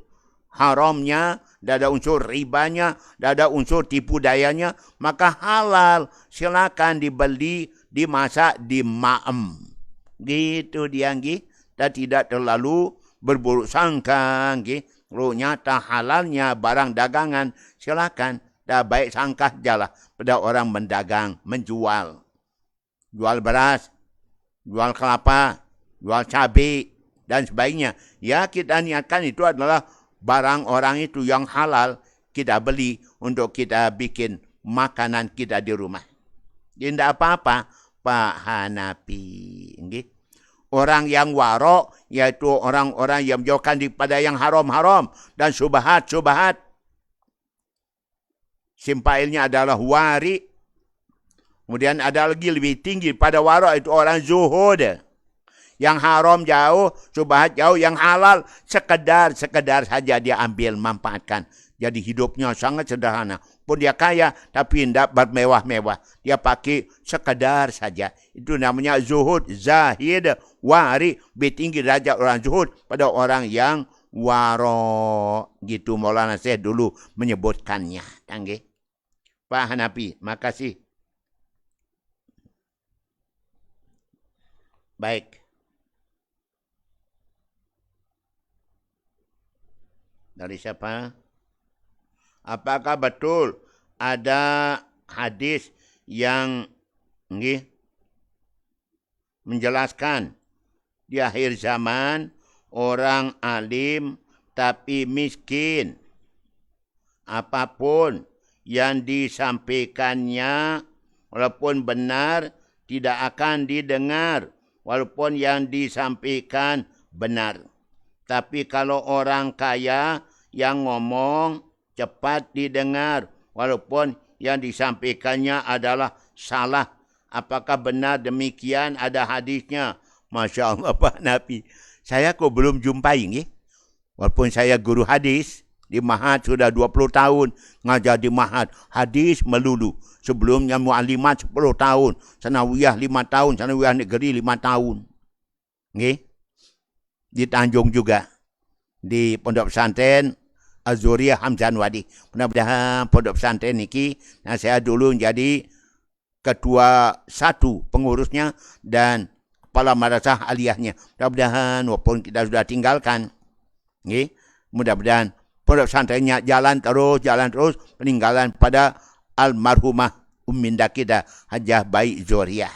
haramnya, tidak ada unsur ribanya, tidak ada unsur tipu dayanya, maka halal. Silakan dibeli, dimasak, dimaem. Gitu dia, dan tidak terlalu berburuk sangka. Kalau nyata halalnya barang dagangan, silakan. Dah baik sangka jalah pada orang mendagang, menjual. Jual beras, jual kelapa, jual cabai, dan sebagainya. Ya, kita niatkan itu adalah barang orang itu yang halal, kita beli untuk kita bikin makanan kita di rumah. Tidak apa-apa, Pak Hanafi. Orang yang warok, yaitu orang-orang yang menjauhkan daripada yang haram-haram dan syubhat-syubhat. Simpailnya adalah wari. Kemudian ada lagi lebih tinggi pada warok, itu orang zuhud. Yang haram jauh, syubhat jauh, yang halal sekedar saja dia ambil, manfaatkan. Jadi hidupnya sangat sederhana. Pun dia kaya, tapi tidak bermewah-mewah. Dia pakai sekedar saja. Itu namanya zuhud, zahid, wari. Lebih tinggi derajat orang zuhud pada orang yang waro. Gitu Maulana Syekh dulu menyebutkannya. Tanggih. Pak Hanafi, makasih. Baik. Dari siapa? Apakah betul ada hadis yang menjelaskan di akhir zaman orang alim tapi miskin, apapun yang disampaikannya walaupun benar tidak akan didengar walaupun yang disampaikan benar. Tapi kalau orang kaya yang ngomong cepat didengar walaupun yang disampaikannya adalah salah. Apakah benar demikian? Ada hadisnya. Masya Allah Pak Nabi. Saya kok belum jumpai. Walaupun saya guru hadis di Mahat sudah 20 tahun. Ngajar di Mahat. Hadis melulu. Sebelumnya mu'alimat 10 tahun. Sanawiyah 5 tahun. Sanawiyah negeri 5 tahun. Di Tanjung juga. Di Pondok Pesantren Azuriyah Hamzan Wadi. Mudah-mudahan pondok pesantren niki, nah saya dulu menjadi ketua 1 pengurusnya dan kepala madrasah aliyahnya. Mudah-mudahan walaupun kita sudah tinggalkan, mudah-mudahan pondok pesantrennya jalan terus peninggalan pada almarhumah umminda kita Hajah Bayi Zuriyah.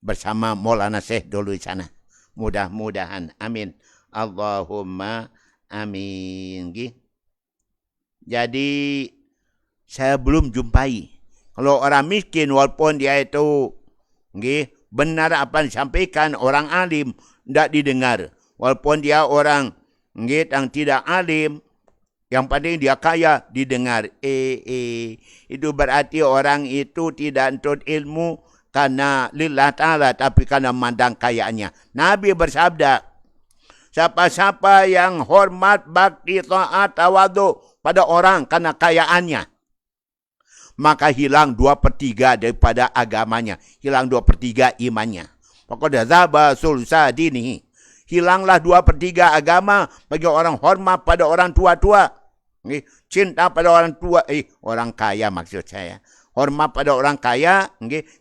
Bersama Maulana Syekh dulu di sana. Mudah-mudahan. Amin. Allahumma amin. Jadi saya belum jumpai. Kalau orang miskin walaupun dia itu benar apa yang disampaikan orang alim tidak didengar. Walaupun dia orang yang tidak alim, yang penting dia kaya didengar. Itu berarti orang itu tidak untuk ilmu karena lillah ta'ala tapi karena mandang kayaannya. Nabi bersabda, siapa-siapa yang hormat, bakti, taat, tawadu pada orang karena kayaannya, maka hilang 2/3 daripada agamanya. Hilang 2/3 imannya. Pokoknya zaba sulsa dinihi. hilanglah 2/3 agama bagi orang hormat pada orang tua-tua. Cinta pada orang tua, orang kaya maksud saya. Hormat pada orang kaya,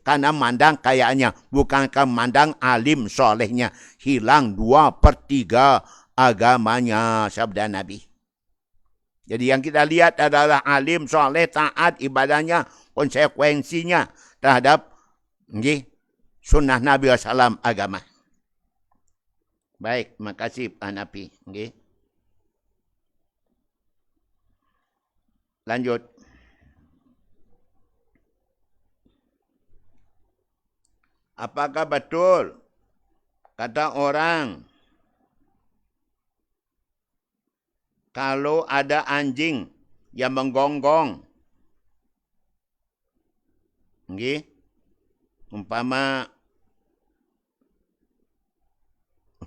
karena mandang kayaannya, bukankah mandang alim solehnya. Hilang 2/3 agamanya, sabda Nabi. Jadi yang kita lihat adalah alim soleh, taat ibadahnya, konsekuensinya terhadap sunnah Nabi SAW agama. Baik, terima kasih Pak Napi. Lanjut. Apakah betul kata orang kalau ada anjing yang menggonggong, umpama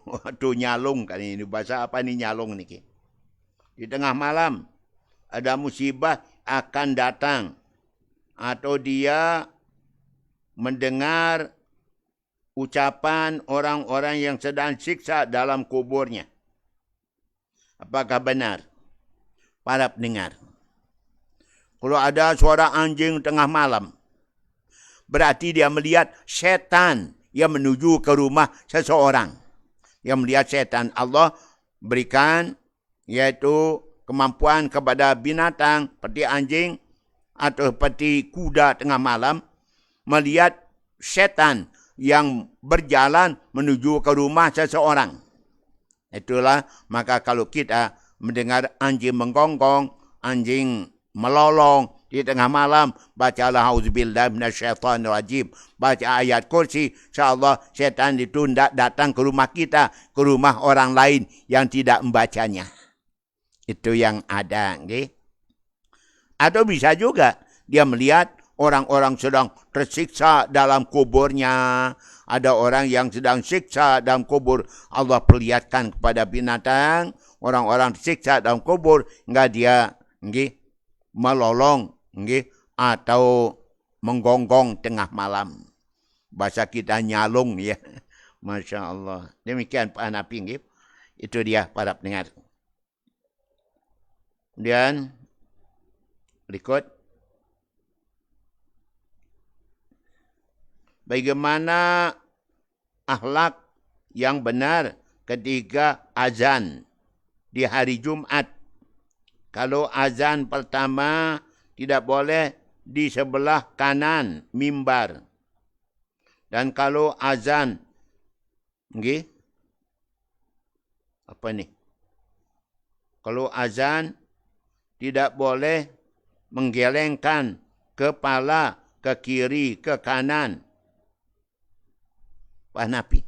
waktu nyalung kan ini bahasa apa nih nyalung nih? Di tengah malam ada musibah akan datang atau dia mendengar ucapan orang-orang yang sedang siksa dalam kuburnya. Apakah benar? Para pendengar, kalau ada suara anjing tengah malam, berarti dia melihat setan yang menuju ke rumah seseorang. Yang melihat setan. Allah berikan yaitu kemampuan kepada binatang seperti anjing atau seperti kuda tengah malam melihat setan yang berjalan menuju ke rumah seseorang. Itulah maka kalau kita mendengar anjing menggonggong, anjing melolong di tengah malam, bacalah auzubillahi minasyaitonirrajim, baca ayat kursi, insyaallah setan itu tidak datang ke rumah kita, ke rumah orang lain yang tidak membacanya. Itu yang ada. Atau bisa juga dia melihat orang-orang sedang tersiksa dalam kuburnya. Ada orang yang sedang siksa dalam kubur. Allah perlihatkan kepada binatang, orang-orang tersiksa dalam kubur, enggak dia melolong atau menggonggong tengah malam. Bahasa kita nyalung ya. Masya Allah. Demikian Pak Napi. Itu dia para pendengar. Kemudian berikut. Bagaimana akhlak yang benar ketika azan di hari Jumat? Kalau azan pertama tidak boleh di sebelah kanan mimbar. Dan kalau azan, apa nih? Kalau azan tidak boleh menggelengkan kepala ke kiri, ke kanan. Pak Napi,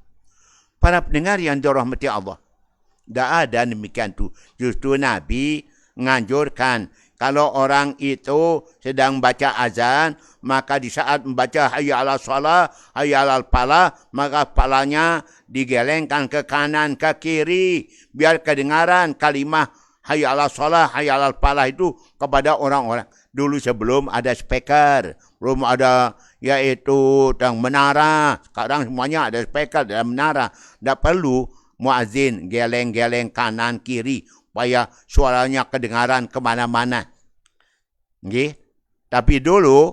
para pendengar yang dirahmati Allah, tidak ada demikian tu. Justru Nabi menganjurkan kalau orang itu sedang baca azan, maka di saat membaca hayya ala shalah, hayya ala falah, maka kepalanya digelengkan ke kanan, ke kiri, biar kedengaran kalimah hayya ala shalah, hayya ala falah itu kepada orang-orang. Dulu sebelum ada speaker, belum ada yaitu tentang menara. Sekarang semuanya ada speaker dan menara. Tak perlu muazzin geleng-geleng kanan kiri supaya suaranya kedengaran kemana-mana. Tapi dulu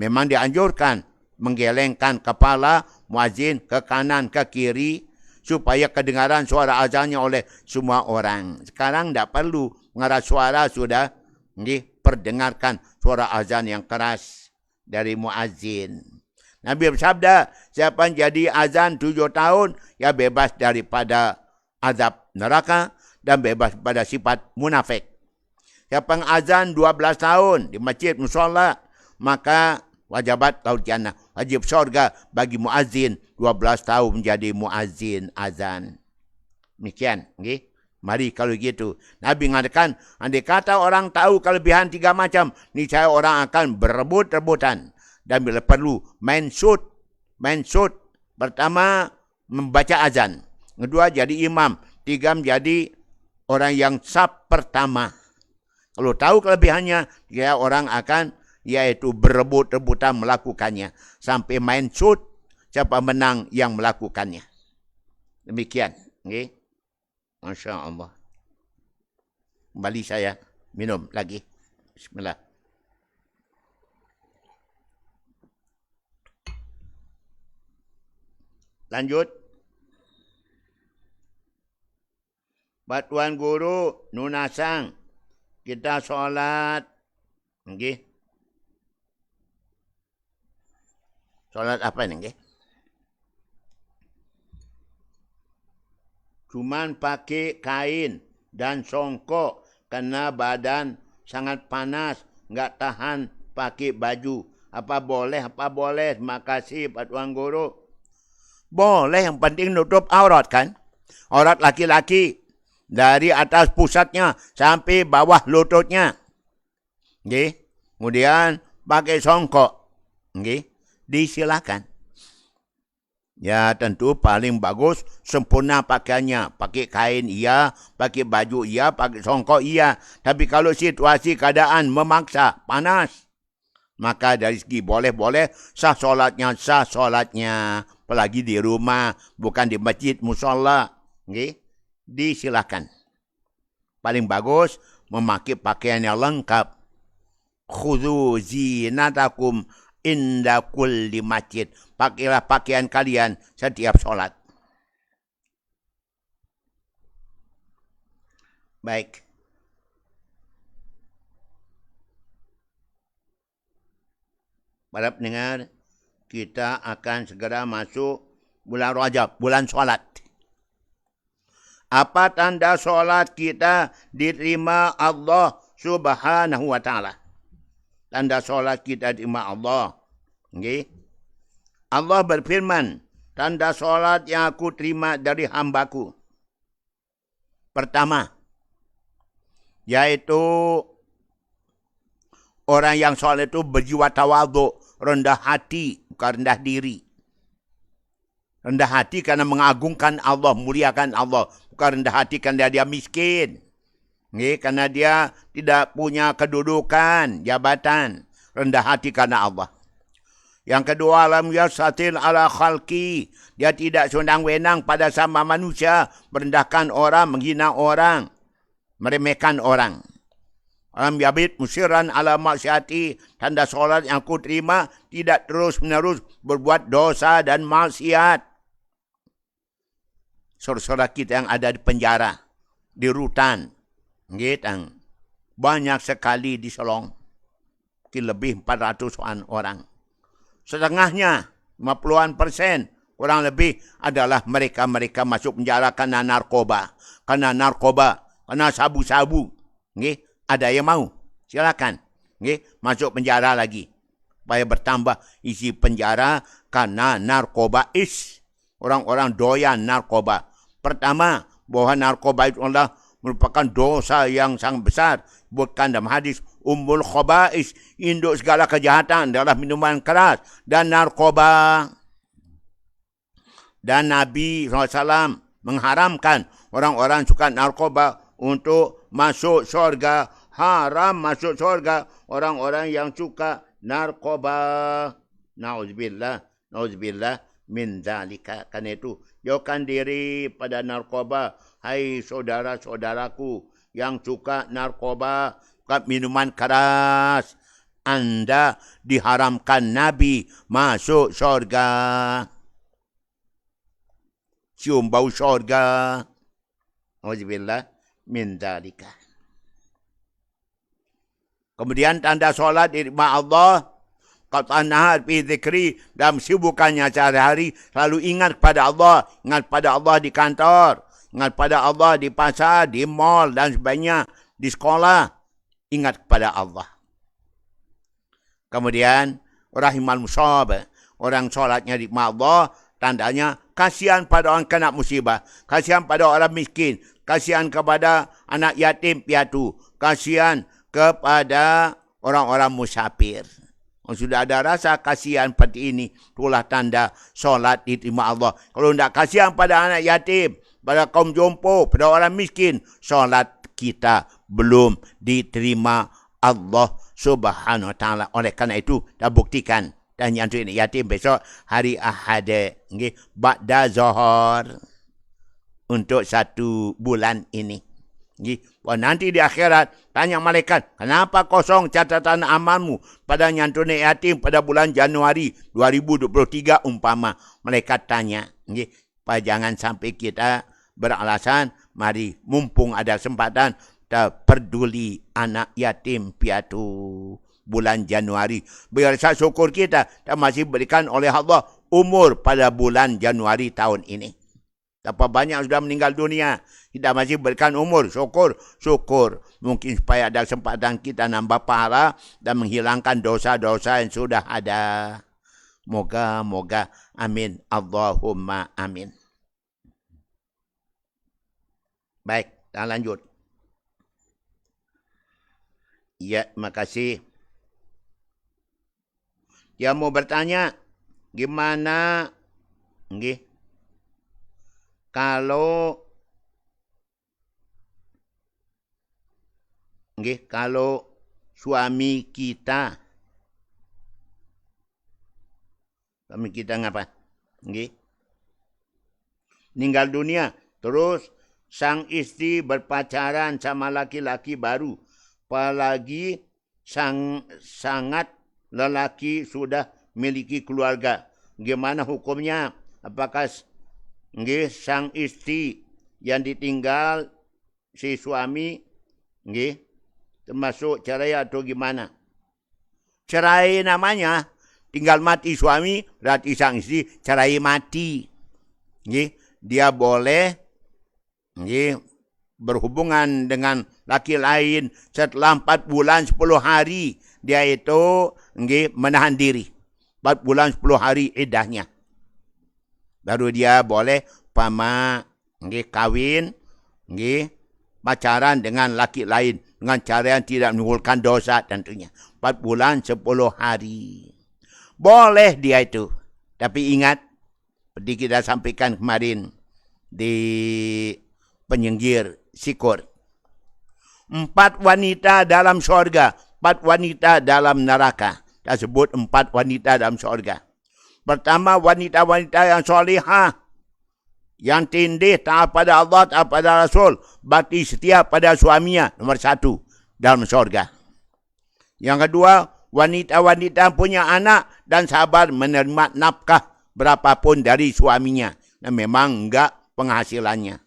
memang dianjurkan menggelengkan kepala muazzin ke kanan ke kiri supaya kedengaran suara azannya oleh semua orang. Sekarang tak perlu mengarah suara sudah perdengarkan suara azan yang keras dari muazzin. Nabi bersabda, siapa yang jadi azan 7 tahun, ya bebas daripada azab neraka dan bebas pada sifat munafik. Siapa yang azan 12 tahun di masjid musholla, maka wajibat laut jannah, wajib surga bagi muazzin 12 tahun menjadi muazzin azan. Demikian, mari kalau gitu. Nabi mengatakan, andai kata orang tahu kelebihan 3 macam, niscaya orang akan berebut-rebutan. Dan bila perlu, main shoot. Pertama, membaca azan. Kedua, jadi imam. 3, menjadi orang yang saf pertama. Kalau tahu kelebihannya, ya orang akan yaitu berebut-rebutan melakukannya. Sampai main shoot, siapa menang yang melakukannya. Demikian. Okey. Masya Allah. Kembali saya minum lagi. Bismillah. Lanjut. Batuan guru nunasang. Kita solat. Okey. Solat apa ni? Okay? Cuman pakai kain dan songkok kerana badan sangat panas. Enggak tahan pakai baju. Apa boleh? Apa boleh? Terima kasih Pak Tuan Guru. Boleh, yang penting nutup aurat kan? Aurat laki-laki. Dari atas pusatnya sampai bawah lututnya. Okay? Kemudian pakai songkok. Okay? Disilakan. Ya tentu paling bagus sempurna pakaiannya. Pakai kain iya, pakai baju iya, pakai songkok iya. Tapi kalau situasi keadaan memaksa, panas, maka dari segi boleh-boleh, sah solatnya. Apalagi di rumah, bukan di masjid, musola. Okay? Disilakan. Paling bagus memakai pakaian yang lengkap. Khudhu zinatakum inda kulli masjid. Pakailah pakaian kalian setiap solat. Baik. Para pendengar, kita akan segera masuk bulan Rajab, bulan solat. Apa tanda solat kita diterima Allah Subhanahu wa ta'ala? Tanda solat kita diterima Allah. Okay? Allah berfirman, tanda solat yang aku terima dari hambaku. Pertama, yaitu orang yang solat itu berjiwa tawaduk, rendah hati, bukan rendah diri. Rendah hati karena mengagungkan Allah, muliakan Allah. Bukan rendah hati karena dia miskin. Karena dia tidak punya kedudukan, jabatan. Rendah hati karena Allah. Yang kedua, lam yasatil ala khalqi. Dia tidak senang-wenang pada sama manusia. Merendahkan orang, menghina orang. Meremehkan orang. Alam yabid musiran ala maksiati. Tanda solat yang aku terima tidak terus-menerus berbuat dosa dan maksiat. Saudara-saudara kita yang ada di penjara, di rutan, gitu, banyak sekali di Selong. Mungkin lebih 400-an orang. Setengahnya, 50%, kurang lebih adalah mereka-mereka masuk penjara karena narkoba. Karena sabu-sabu. Ada yang mau, silakan. Masuk penjara lagi. Supaya bertambah isi penjara karena narkoba orang-orang doyan narkoba. Pertama, bahwa narkoba itu adalah merupakan dosa yang sangat besar. Bukan dalam hadis, ummul khaba'is, induk segala kejahatan adalah minuman keras dan narkoba. Dan Nabi SAW mengharamkan orang-orang suka narkoba untuk masuk syurga. Haram masuk syurga orang-orang yang suka narkoba. Nauzubillah min zalika. Karena itu, jauhkan diri pada narkoba. Hai saudara-saudaraku yang suka narkoba, minuman keras. Anda diharamkan Nabi masuk syurga. Cium bau syurga. Nauzubillah min zalika. Kemudian tanda solat diterima Allah. Qat'an fi dzikri, dalam sibukannya sehari-hari selalu ingat pada Allah. Ingat pada Allah di kantor. Ingat pada Allah di pasar, di mall dan sebagainya. Di sekolah. Ingat kepada Allah. Kemudian, rahimal musab. Orang solatnya diterima Allah. Tandanya kasihan pada orang kena musibah. Kasihan pada orang miskin. Kasihan kepada anak yatim piatu. Kasihan kepada orang-orang musafir. Sudah ada rasa kasihan seperti ini, itulah tanda solat diterima Allah. Kalau tidak kasihan pada anak yatim, pada kaum jompo, pada orang miskin, solat kita belum diterima Allah Subhanahu wa ta'ala. Oleh karena itu, dah buktikan. Dan yang untuk yatim besok, hari Ahad, ba'da Zohor. untuk 1 bulan ini. Nanti di akhirat tanya malaikat, kenapa kosong catatan amalmu pada nyantuni yatim pada bulan Januari 2023 umpama. Malaikat tanya, jangan sampai kita beralasan, mari mumpung ada kesempatan, kita peduli anak yatim piatu bulan Januari. Berasa syukur kita masih berikan oleh Allah umur pada bulan Januari tahun ini. Berapa banyak sudah meninggal dunia, kita masih berikan umur, syukur. Mungkin supaya ada kesempatan kita nambah pahala dan menghilangkan dosa-dosa yang sudah ada. Moga-moga, amin. Allahumma amin. Baik, kita lanjut. Ya, makasih. Dia mau bertanya, gimana kalau suami kita ngapa? Meninggal dunia, terus sang istri berpacaran sama laki-laki baru, apalagi sangat lelaki sudah memiliki keluarga. Gimana hukumnya? Apakah sang istri yang ditinggal si suami termasuk cerai atau gimana? Cerai namanya, tinggal mati suami, berarti sang istri cerai mati. Dia boleh berhubungan dengan laki lain setelah 4 bulan 10 hari. Dia itu menahan diri. 4 bulan 10 hari iddahnya. Baru dia boleh kawin, pacaran dengan laki lain dengan cara yang tidak menimbulkan dosa tentunya. 4 bulan 10 hari. Boleh dia itu. Tapi ingat, seperti kita sampaikan kemarin di penyinggir sikur. 4 wanita dalam sorga, 4 wanita dalam neraka. Kita sebut 4 wanita dalam sorga. Pertama, wanita-wanita yang solihah, yang tindih, taat pada Allah, taat pada Rasul, bakti setia pada suaminya, nomor 1 dalam sorga. Yang kedua, wanita-wanita punya anak dan sabar menerima nafkah berapapun dari suaminya, dan memang enggak penghasilannya.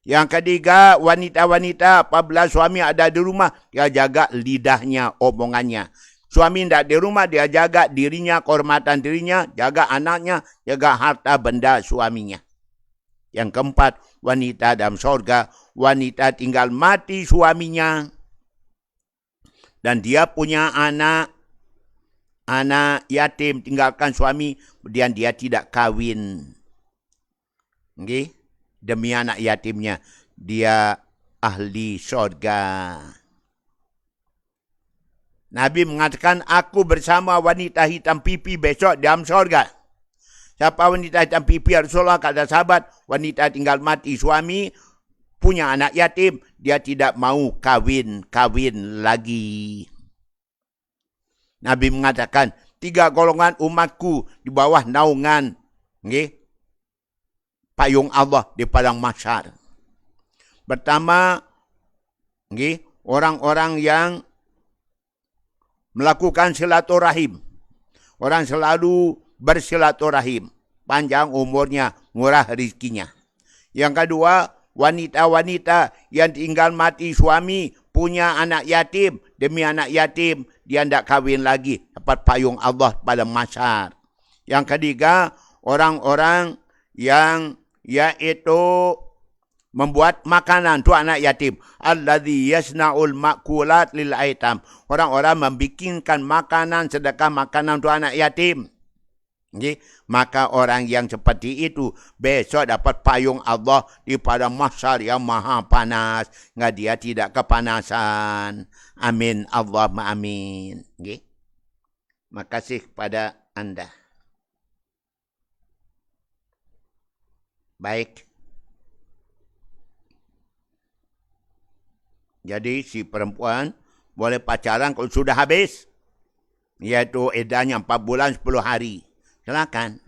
Yang ketiga, wanita-wanita apabila suami ada di rumah, dia jaga lidahnya, omongannya. Suami tidak di rumah, dia jaga dirinya, kehormatan dirinya, jaga anaknya, jaga harta benda suaminya. Yang keempat, wanita dalam surga, wanita tinggal mati suaminya, dan dia punya anak yatim, tinggalkan suami, kemudian dia tidak kawin. Demi anak yatimnya, dia ahli surga. Nabi mengatakan, aku bersama wanita hitam pipi besok dalam surga. Siapa wanita hitam pipi? Rasulullah kata sahabat, wanita tinggal mati suami, punya anak yatim, dia tidak mau kawin lagi. Nabi mengatakan, 3 golongan umatku di bawah naungan payung Allah di padang mahsyar. Pertama, orang-orang yang melakukan silaturahim. Orang selalu bersilaturahim. Panjang umurnya, murah rezekinya. Yang kedua, wanita-wanita yang tinggal mati suami, punya anak yatim. Demi anak yatim, dia tidak kawin lagi. Dapat payung Allah pada mahsyar. Yang ketiga, orang-orang yang yaitu membuat makanan untuk anak yatim. Alladzi yasna'ul ma'kulat lil aitam. Orang-orang membikinkan makanan, sedekah makanan untuk anak yatim. Maka orang yang seperti itu besok dapat payung Allah di padang mahsyar yang maha panas. Dia tidak kepanasan. Amin. Allahumma amin. Makasih kepada Anda. Baik. Jadi si perempuan boleh pacaran kalau sudah habis. Yaitu iddahnya 4 bulan 10 hari. Silakan.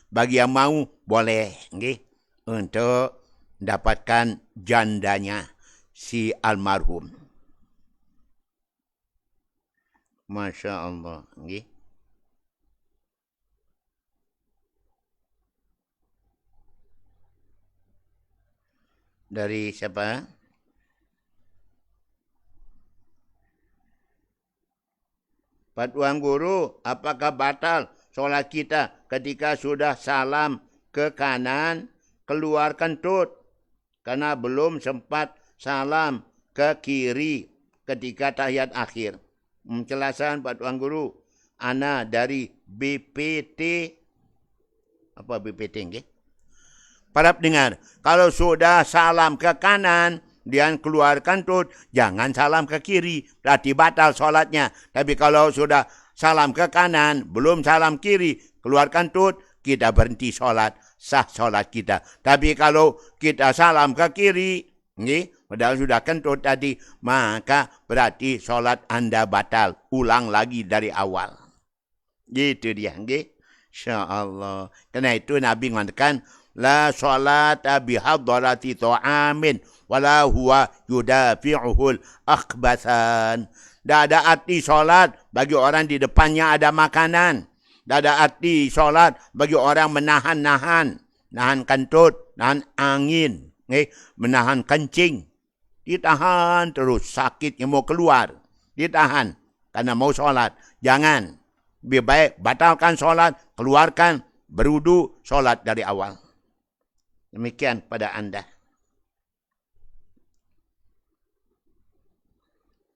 Bagi yang mau boleh. Untuk dapatkan jandanya si almarhum. Masya Allah. Okay. Dari siapa? Pak Tuan Guru, apakah batal solat kita ketika sudah salam ke kanan, keluar kentut? Karena belum sempat salam ke kiri ketika tahiyat akhir. Penjelasan Pak Tuan Guru, Ana dari BPT, apa BPT? Okay? Para pendengar, kalau sudah salam ke kanan, dan keluar kentut, jangan salam ke kiri, berarti batal solatnya. Tapi kalau sudah salam ke kanan, belum salam kiri, keluar kentut, kita berhenti solat, sah solat kita. Tapi kalau kita salam ke kiri, padahal sudah kentut tadi, maka berarti solat Anda batal. Ulang lagi dari awal. Gitu dia. InsyaAllah. Karena itu Nabi mengatakan, la salata bihadarati ta'amin wala huwa yudafi'uhul akhbathan. Tak ada arti solat bagi orang di depannya ada makanan. Tak ada arti solat bagi orang menahan-nahan. Nahan kentut, nahan angin, menahan kencing. Ditahan terus, sakitnya mau keluar. Ditahan karena mau solat. Jangan. Lebih baik batalkan solat, keluarkan, berudu, solat dari awal. Demikian pada Anda.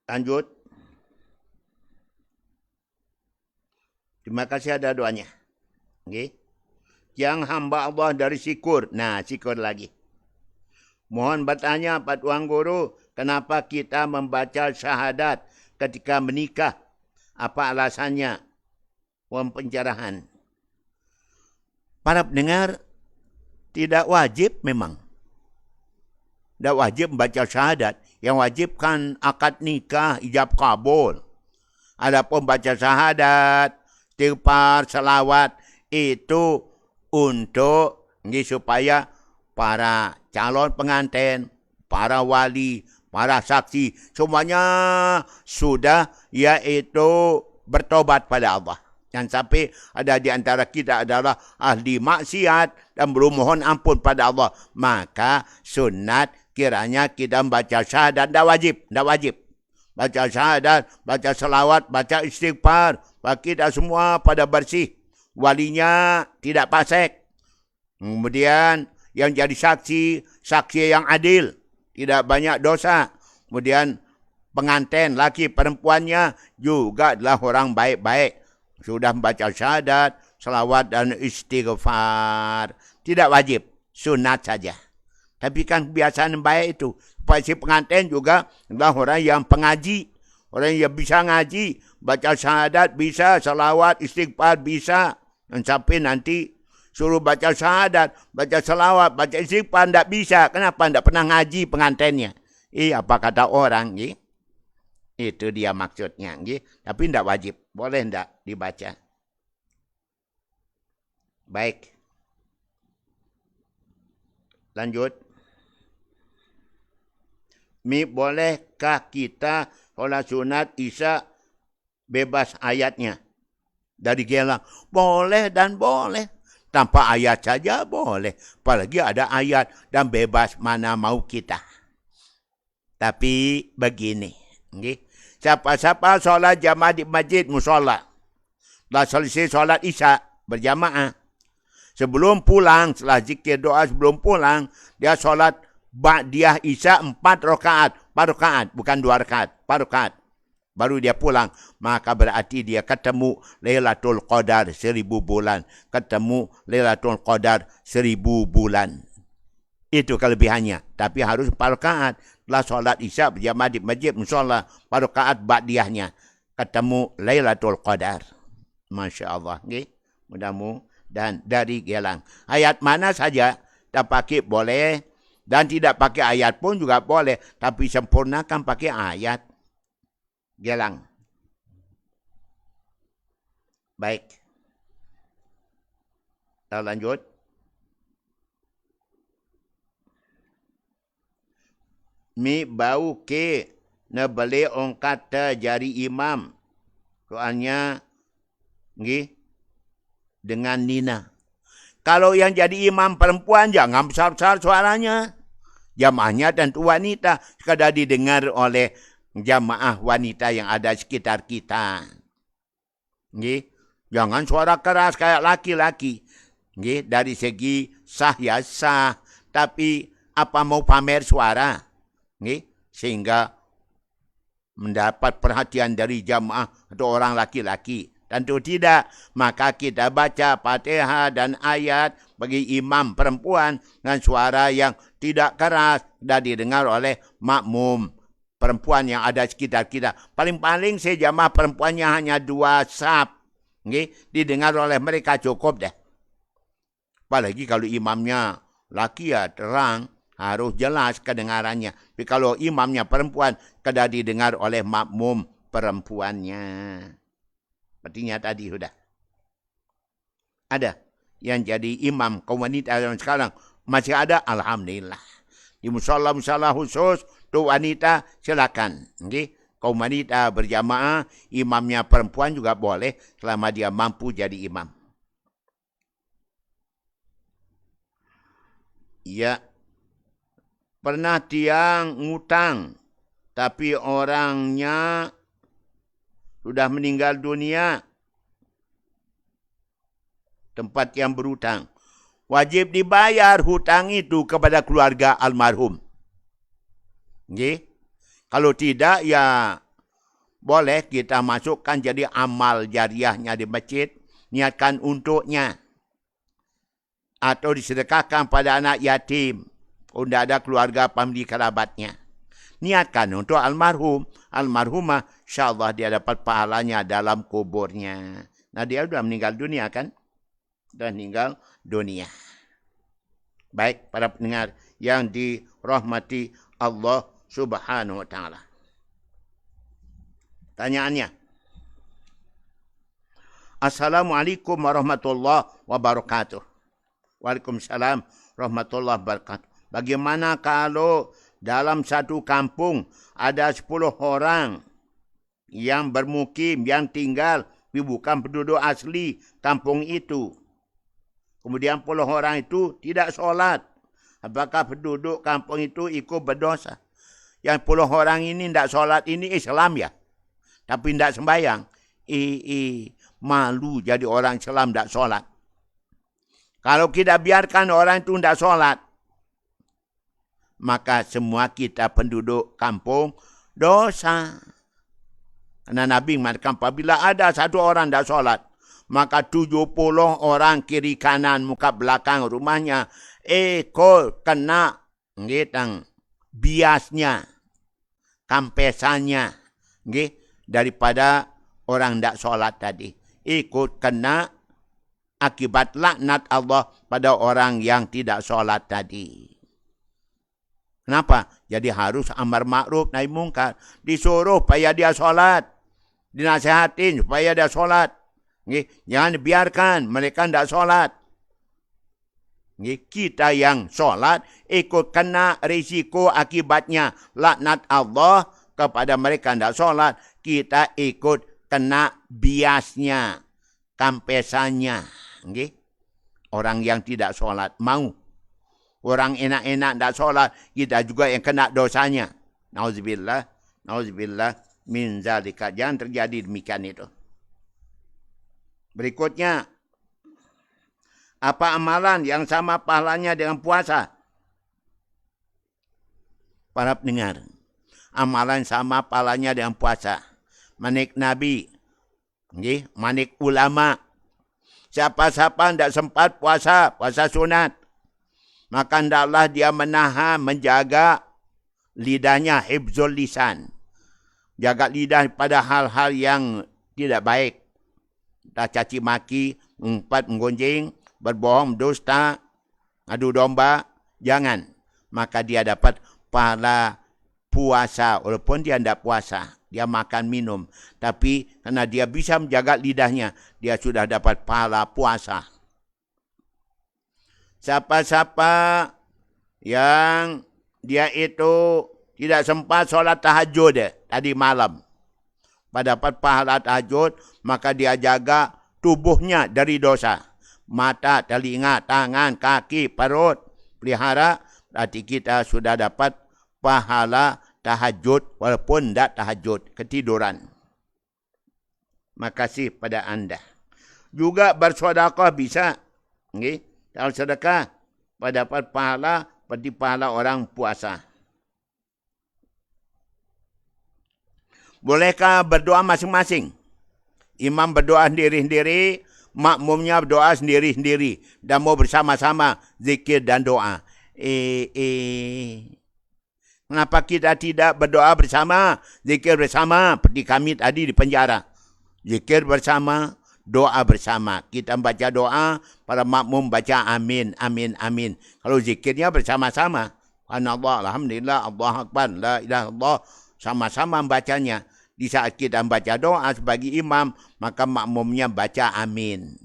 Lanjut. Terima kasih ada doanya. Okay. Yang hamba Allah dari syukur. Nah, syukur lagi. Mohon bertanya Pak Tuan Guru, kenapa kita membaca syahadat ketika menikah? Apa alasannya? Pencerahan. Para pendengar, tidak wajib memang. Tidak wajib membaca syahadat. Yang wajib kan akad nikah, ijab kabul. Adapun baca syahadat, istighfar, salawat, itu untuk supaya para calon pengantin, para wali, para saksi, semuanya sudah yaitu bertobat pada Allah. Jangan sampai ada di antara kita adalah ahli maksiat dan belum mohon ampun pada Allah. Maka sunat kiranya kita membaca syahadat. Tidak wajib. Tidak wajib. Baca syahadat, baca selawat, baca istighfar. Kita semua pada bersih. Walinya tidak fasik. Kemudian yang jadi saksi, saksi yang adil. Tidak banyak dosa. Kemudian pengantin, laki perempuannya juga adalah orang baik-baik. Sudah membaca syahadat, selawat dan istighfar. Tidak wajib, sunat saja. Tapi kan kebiasaan baik itu. Supaya si pengantin juga adalah orang yang pengaji. Orang yang bisa ngaji. Baca syahadat bisa, selawat, istighfar bisa. Dan sampai nanti suruh baca syahadat, baca selawat, baca istighfar, tidak bisa. Kenapa? Tidak pernah ngaji pengantinnya. Apa kata orang? Itu dia maksudnya. Tapi tidak wajib. Boleh tidak dibaca. Baik. Lanjut. Bolehkah kita solat sunat Isya bebas ayatnya? Dari gelang. Boleh dan boleh. Tanpa ayat saja boleh. Apalagi ada ayat dan bebas mana mau kita. Tapi begini. Siapa-siapa solat jamaah di masjid musola. Dah selesai solat Isya berjamaah. Sebelum pulang, setelah zikir doa sebelum pulang, dia solat Ba'diyah Isya 4 rakaat. 4 rakaat, bukan 2 rakaat. 4 rakaat. Baru dia pulang. Maka berarti dia ketemu Lailatul Qadar 1000 bulan. Ketemu Lailatul Qadar 1000 bulan. Itu kelebihannya. Tapi harus 4 rakaat. Setelah solat Isya berjamaah di masjid musola. 4 rakaat Ba'diyahnya. Ketemu Lailatul Qadar. Masya Allah. Okay? Mudah-mudahan dari gelang. Ayat mana saja tak pakai boleh. Dan tidak pakai ayat pun juga boleh. Tapi sempurnakan pakai ayat. Gelang. Baik. Kita lanjut. mi bau ke na beli orang kata jari imam. Soalnya nggih dengan Nina. Kalau yang jadi imam perempuan jangan besar-besar suaranya. Jamaahnya tentu wanita sekadar didengar oleh jamaah wanita yang ada sekitar kita. Nggih, jangan suara keras kayak laki-laki. Nggih, dari segi sah ya sah, tapi apa mau pamer suara? Nggih, sehingga mendapat perhatian dari jamaah atau orang laki-laki. Tentu tidak, maka kita baca Fatihah dan ayat bagi imam perempuan dengan suara yang tidak keras dan didengar oleh makmum perempuan yang ada sekitar kita. Paling-paling sejamaah perempuannya hanya 2 saf. Okay? Didengar oleh mereka cukup deh. Apalagi kalau imamnya laki ya terang, harus jelas kedengarannya. Tapi kalau imamnya perempuan, kadang didengar oleh makmum perempuannya. Artinya tadi sudah. Ada yang jadi imam kaum wanita yang sekarang. Masih ada, alhamdulillah. Di musala-musala khusus, untuk wanita silakan. Okay? Kaum wanita berjamaah, imamnya perempuan juga boleh selama dia mampu jadi imam. Ya, pernah tiang ngutang, tapi orangnya sudah meninggal dunia. Tempat yang berhutang. Wajib dibayar hutang itu kepada keluarga almarhum. Okay? Kalau tidak, ya boleh kita masukkan jadi amal jariahnya di masjid. Niatkan untuknya. Atau disedekahkan pada anak yatim. Kalau tidak ada keluarga famili kerabatnya. Niatkan untuk almarhum. Almarhumah, insyaAllah dia dapat pahalanya dalam kuburnya. Nah dia sudah meninggal dunia kan? Sudah meninggal dunia. Baik para pendengar yang dirahmati Allah Subhanahu wa ta'ala. Tanyaannya. Assalamualaikum warahmatullahi wabarakatuh. Waalaikumsalam warahmatullahi wabarakatuh. Bagaimana kalau dalam satu kampung ada 10 orang yang bermukim, yang tinggal, tapi bukan penduduk asli kampung itu. Kemudian 10 orang itu tidak sholat. Apakah penduduk kampung itu ikut berdosa? Yang 10 orang ini tidak sholat ini Islam ya. Tapi tidak sembahyang. Malu jadi orang Islam tidak sholat. Kalau kita biarkan orang itu tidak sholat, maka semua kita penduduk kampung dosa. Karena Nabi mengatakan apabila ada 1 orang tidak sholat, maka 70 orang kiri kanan muka belakang rumahnya kena ngitang biasnya, kampesannya daripada orang tidak sholat tadi. Ikut kena akibat laknat Allah pada orang yang tidak sholat tadi. Kenapa? Jadi harus amar ma'ruf nahi mungkar. Disuruh supaya dia sholat. Dinasihatin supaya dia sholat. Jangan dibiarkan mereka tidak sholat. Kita yang sholat ikut kena risiko akibatnya laknat Allah kepada mereka tidak sholat. Kita ikut kena biasnya, kampesannya. Orang yang tidak sholat mau. Orang enak-enak tidak sholat, kita juga yang kena dosanya. Nauzubillah, nauzubillah min zalika. Jangan terjadi demikian itu. Berikutnya, apa amalan yang sama pahalanya dengan puasa? Para pendengar, amalan sama pahalanya dengan puasa. Manik Nabi, manik ulama. Siapa-siapa tidak sempat puasa sunat, maka hendaklah dia menahan, menjaga lidahnya, hifzul lisan. Jaga lidah pada hal-hal yang tidak baik. Tak caci maki, mengumpat, menggonjing, berbohong, dusta, adu domba, jangan. Maka dia dapat pahala puasa, walaupun dia tidak puasa. Dia makan, minum. Tapi karena dia bisa menjaga lidahnya, dia sudah dapat pahala puasa. Siapa-siapa yang dia itu tidak sempat solat tahajud tadi malam. Dapat pahala tahajud, maka dia jaga tubuhnya dari dosa. Mata, telinga, tangan, kaki, perut, pelihara, berarti kita sudah dapat pahala tahajud walaupun tidak tahajud, ketiduran. Makasih pada anda. Juga bersedekah bisa. Okay? Kalau sedekah, dapat pahala seperti pahala orang puasa. Bolehkah berdoa masing-masing? Imam berdoa sendiri-sendiri, makmumnya berdoa sendiri-sendiri. Dan mau bersama-sama zikir dan doa. Kenapa kita tidak berdoa bersama, zikir bersama, seperti kami tadi di penjara. Zikir bersama, doa bersama. Kita baca doa, para makmum baca amin, amin, amin. Kalau zikirnya bersama-sama. Subhanallah, alhamdulillah, Allahu akbar, la ilaha illallah. Sama-sama bacanya. Di saat kita baca doa sebagai imam, maka makmumnya baca amin.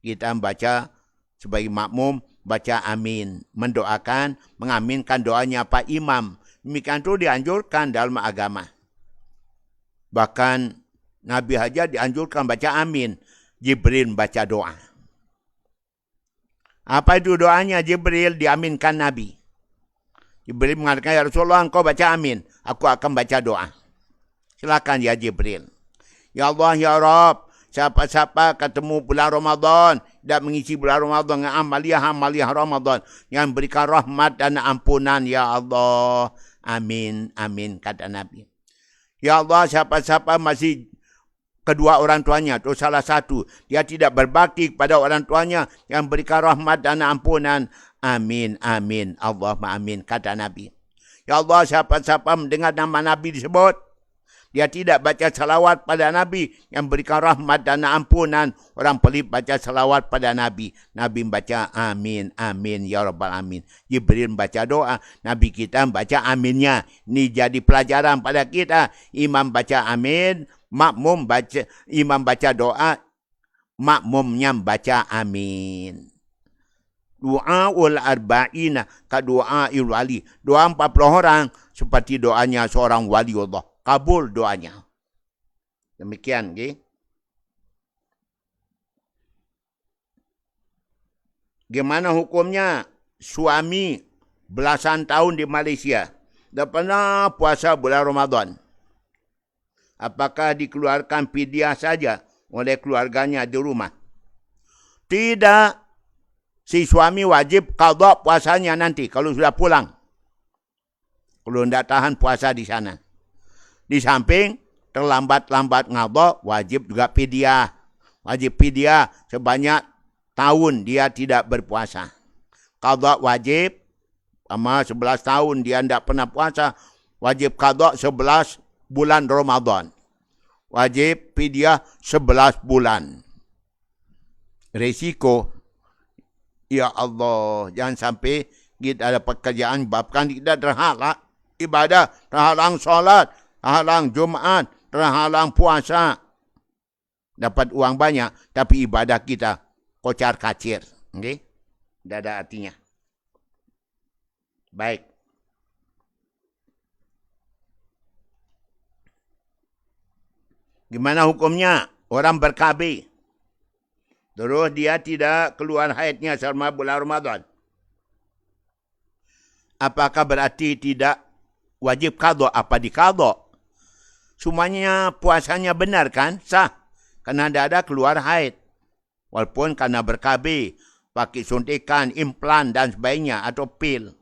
Kita baca sebagai makmum, baca amin. Mendoakan, mengaminkan doanya Pak Imam. Demikian itu dianjurkan dalam agama. Bahkan Nabi saja dianjurkan baca amin. Jibril baca doa. Apa itu doanya Jibril diaminkan Nabi? Jibril mengatakan, ya Rasulullah, engkau baca amin. Aku akan baca doa. Silakan ya Jibril. Ya Allah, ya Rabb, siapa-siapa ketemu bulan Ramadan, dan mengisi bulan Ramadan dengan amaliah Ramadan, yang berikan rahmat dan ampunan, ya Allah. Amin, amin, kata Nabi. Ya Allah, siapa-siapa masih kedua orang tuanya, atau salah satu, dia tidak berbakti kepada orang tuanya, yang berikan rahmat dan ampunan. Amin, amin, Allahumma amin, kata Nabi. Ya Allah, siapa-siapa mendengar nama Nabi disebut, dia tidak baca salawat pada Nabi yang berikan rahmat dan ampunan. Orang pelit baca salawat pada Nabi. Nabi membaca amin, amin, ya Rabbal Alamin. Jibril membaca doa. Nabi kita membaca aminnya. Ini jadi pelajaran pada kita. Imam baca amin, makmum baca, imam baca doa, makmumnya membaca amin. Doaul arba'ina ka doail wali. Doa 40 orang seperti doanya seorang wali Allah. Kabul doanya. Demikian. Okay? Gimana hukumnya suami belasan tahun di Malaysia tak pernah puasa bulan Ramadan? Apakah dikeluarkan fidyah saja oleh keluarganya di rumah? Tidak. Si suami wajib qadha puasanya nanti kalau sudah pulang. Kalau tidak tahan puasa di sana. Di samping terlambat-lambat ngabah, wajib juga fidyah. Wajib fidyah sebanyak tahun dia tidak berpuasa. Qadha wajib, sama 11 tahun dia tidak pernah puasa, wajib qadha 11 bulan Ramadan. Wajib fidyah 11 bulan. Risiko, ya Allah, jangan sampai kita ada pekerjaan babkan kita terhalang ibadah, terhalang solat, terhalang Jumaat, terhalang puasa. Dapat uang banyak, tapi ibadah kita kocar kacir. Okay? Tidak ada artinya. Baik. Gimana hukumnya? Orang ber-KB. Terus dia tidak keluar haidnya selama bulan Ramadan. Apakah berarti tidak wajib qadha? Apa diqadha? Semuanya puasanya benar kan? Sah. Karena tidak ada keluar haid. Walaupun karena ber-KB, pakai suntikan, implan dan sebagainya atau pil.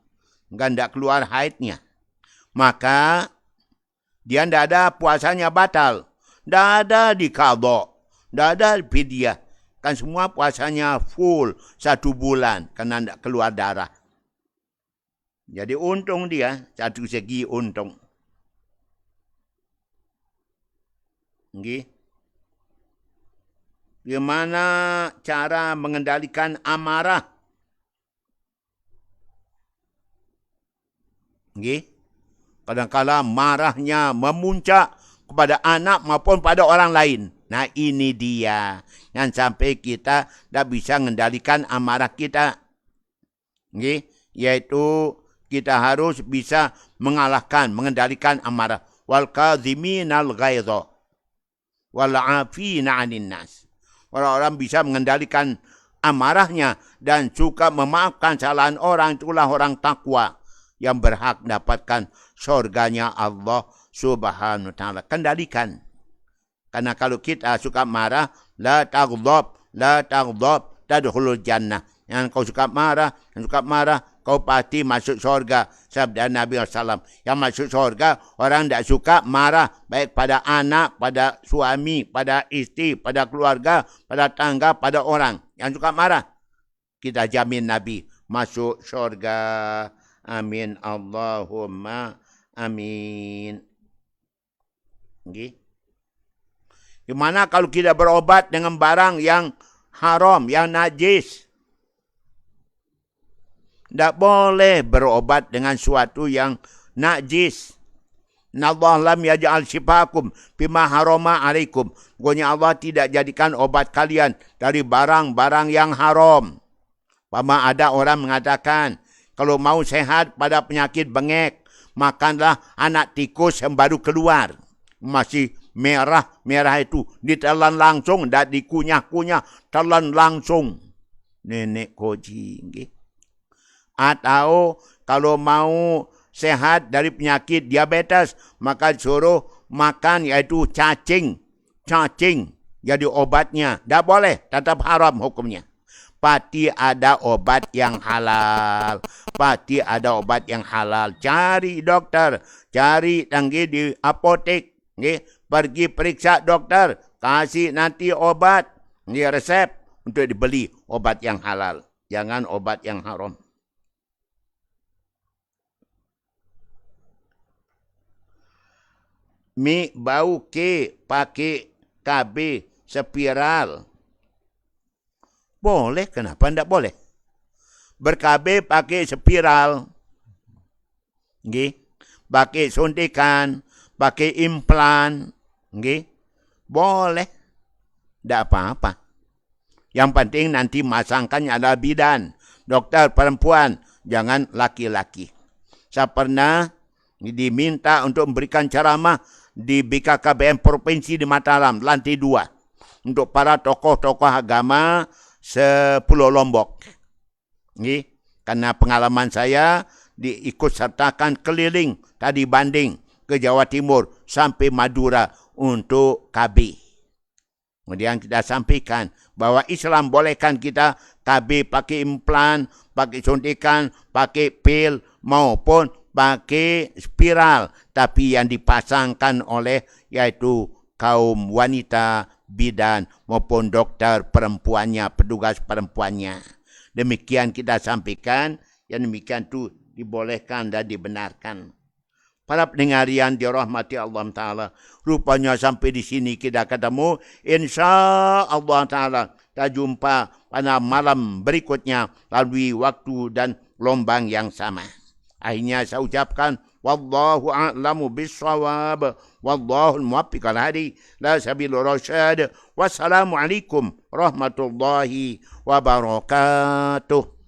Tidak keluar haidnya. Maka dia tidak ada puasanya batal. Tidak ada diqadha. Tidak ada fidyah. Kan semua puasanya full 1 bulan karena tidak keluar darah. Jadi untung dia, satu segi untung. Okay. Bagaimana cara mengendalikan amarah? Okay. Kadang-kadang marahnya memuncak kepada anak maupun pada orang lain. Nah ini dia. Yang sampai kita tak bisa mengendalikan amarah kita. Okay? Yaitu kita harus bisa mengendalikan amarah. Wal kadhiminal ghaidha wal 'afina 'anil nas. Orang-orang bisa mengendalikan amarahnya dan suka memaafkan kesalahan orang, itulah orang takwa yang berhak mendapatkan surganya Allah Subhanahu wa taala. Kendalikan. Karena kalau kita suka marah, la taghdab, tadkhulul jannah. Yang kau suka marah, kau pasti masuk surga. Sabda Nabi SAW. Yang masuk surga, orang tidak suka marah. Baik pada anak, pada suami, pada istri, pada keluarga, pada tangga, pada orang. Yang suka marah, kita jamin Nabi masuk surga. Amin. Allahumma amin. Okay. Gimana kalau kita berobat dengan barang yang haram, yang najis? Tak boleh berobat dengan suatu yang najis. Allah lam yaj'al shifakum bima harama alaikum. Pokoknya Allah tidak jadikan obat kalian dari barang-barang yang haram. Pama ada orang mengatakan, kalau mau sehat pada penyakit bengek, makanlah anak tikus yang baru keluar. Masih merah itu ditelan langsung, tak dikunyah-kunyah, telan langsung. Nenek koji. Atau kalau mau sehat dari penyakit diabetes, maka suruh makan yaitu cacing. Jadi obatnya. Tak boleh, tetap haram hukumnya. Pasti ada obat yang halal. Cari dokter, cari di apotek. Pergi periksa dokter, kasih nanti obat. Ini resep untuk dibeli obat yang halal. Jangan obat yang haram. Mi bau ke pakai KB spiral. Boleh, kenapa tidak boleh? Ber-KB pakai spiral. Pakai suntikan, pakai implan. Boleh. Tidak apa-apa. Yang penting nanti masangkannya adalah bidan. Dokter perempuan, jangan laki-laki. Saya pernah diminta untuk memberikan ceramah di BKKBN Provinsi di Mataram, lantai 2. Untuk para tokoh-tokoh agama Pulau Lombok. Karena pengalaman saya diikut sertakan keliling tadi banding ke Jawa Timur sampai Madura untuk KB. Kemudian kita sampaikan bahwa Islam bolehkan kita KB pakai implan, pakai suntikan, pakai pil maupun pakai spiral, tapi yang dipasangkan oleh yaitu kaum wanita, bidan maupun dokter perempuannya, petugas perempuannya. Demikian kita sampaikan, yang demikian itu dibolehkan dan dibenarkan. Para pendengar yang dirahmati Allah Ta'ala, rupanya sampai di sini kita ketemu. Insya Allah Ta'ala kita jumpa pada malam berikutnya melalui waktu dan gelombang yang sama. Akhirnya saya ucapkan, wallahu a'lamu bissawab, wallahu al-muwaffiq al-hadi, la sabilur rasyad. Wassalamualaikum warahmatullahi wabarakatuh.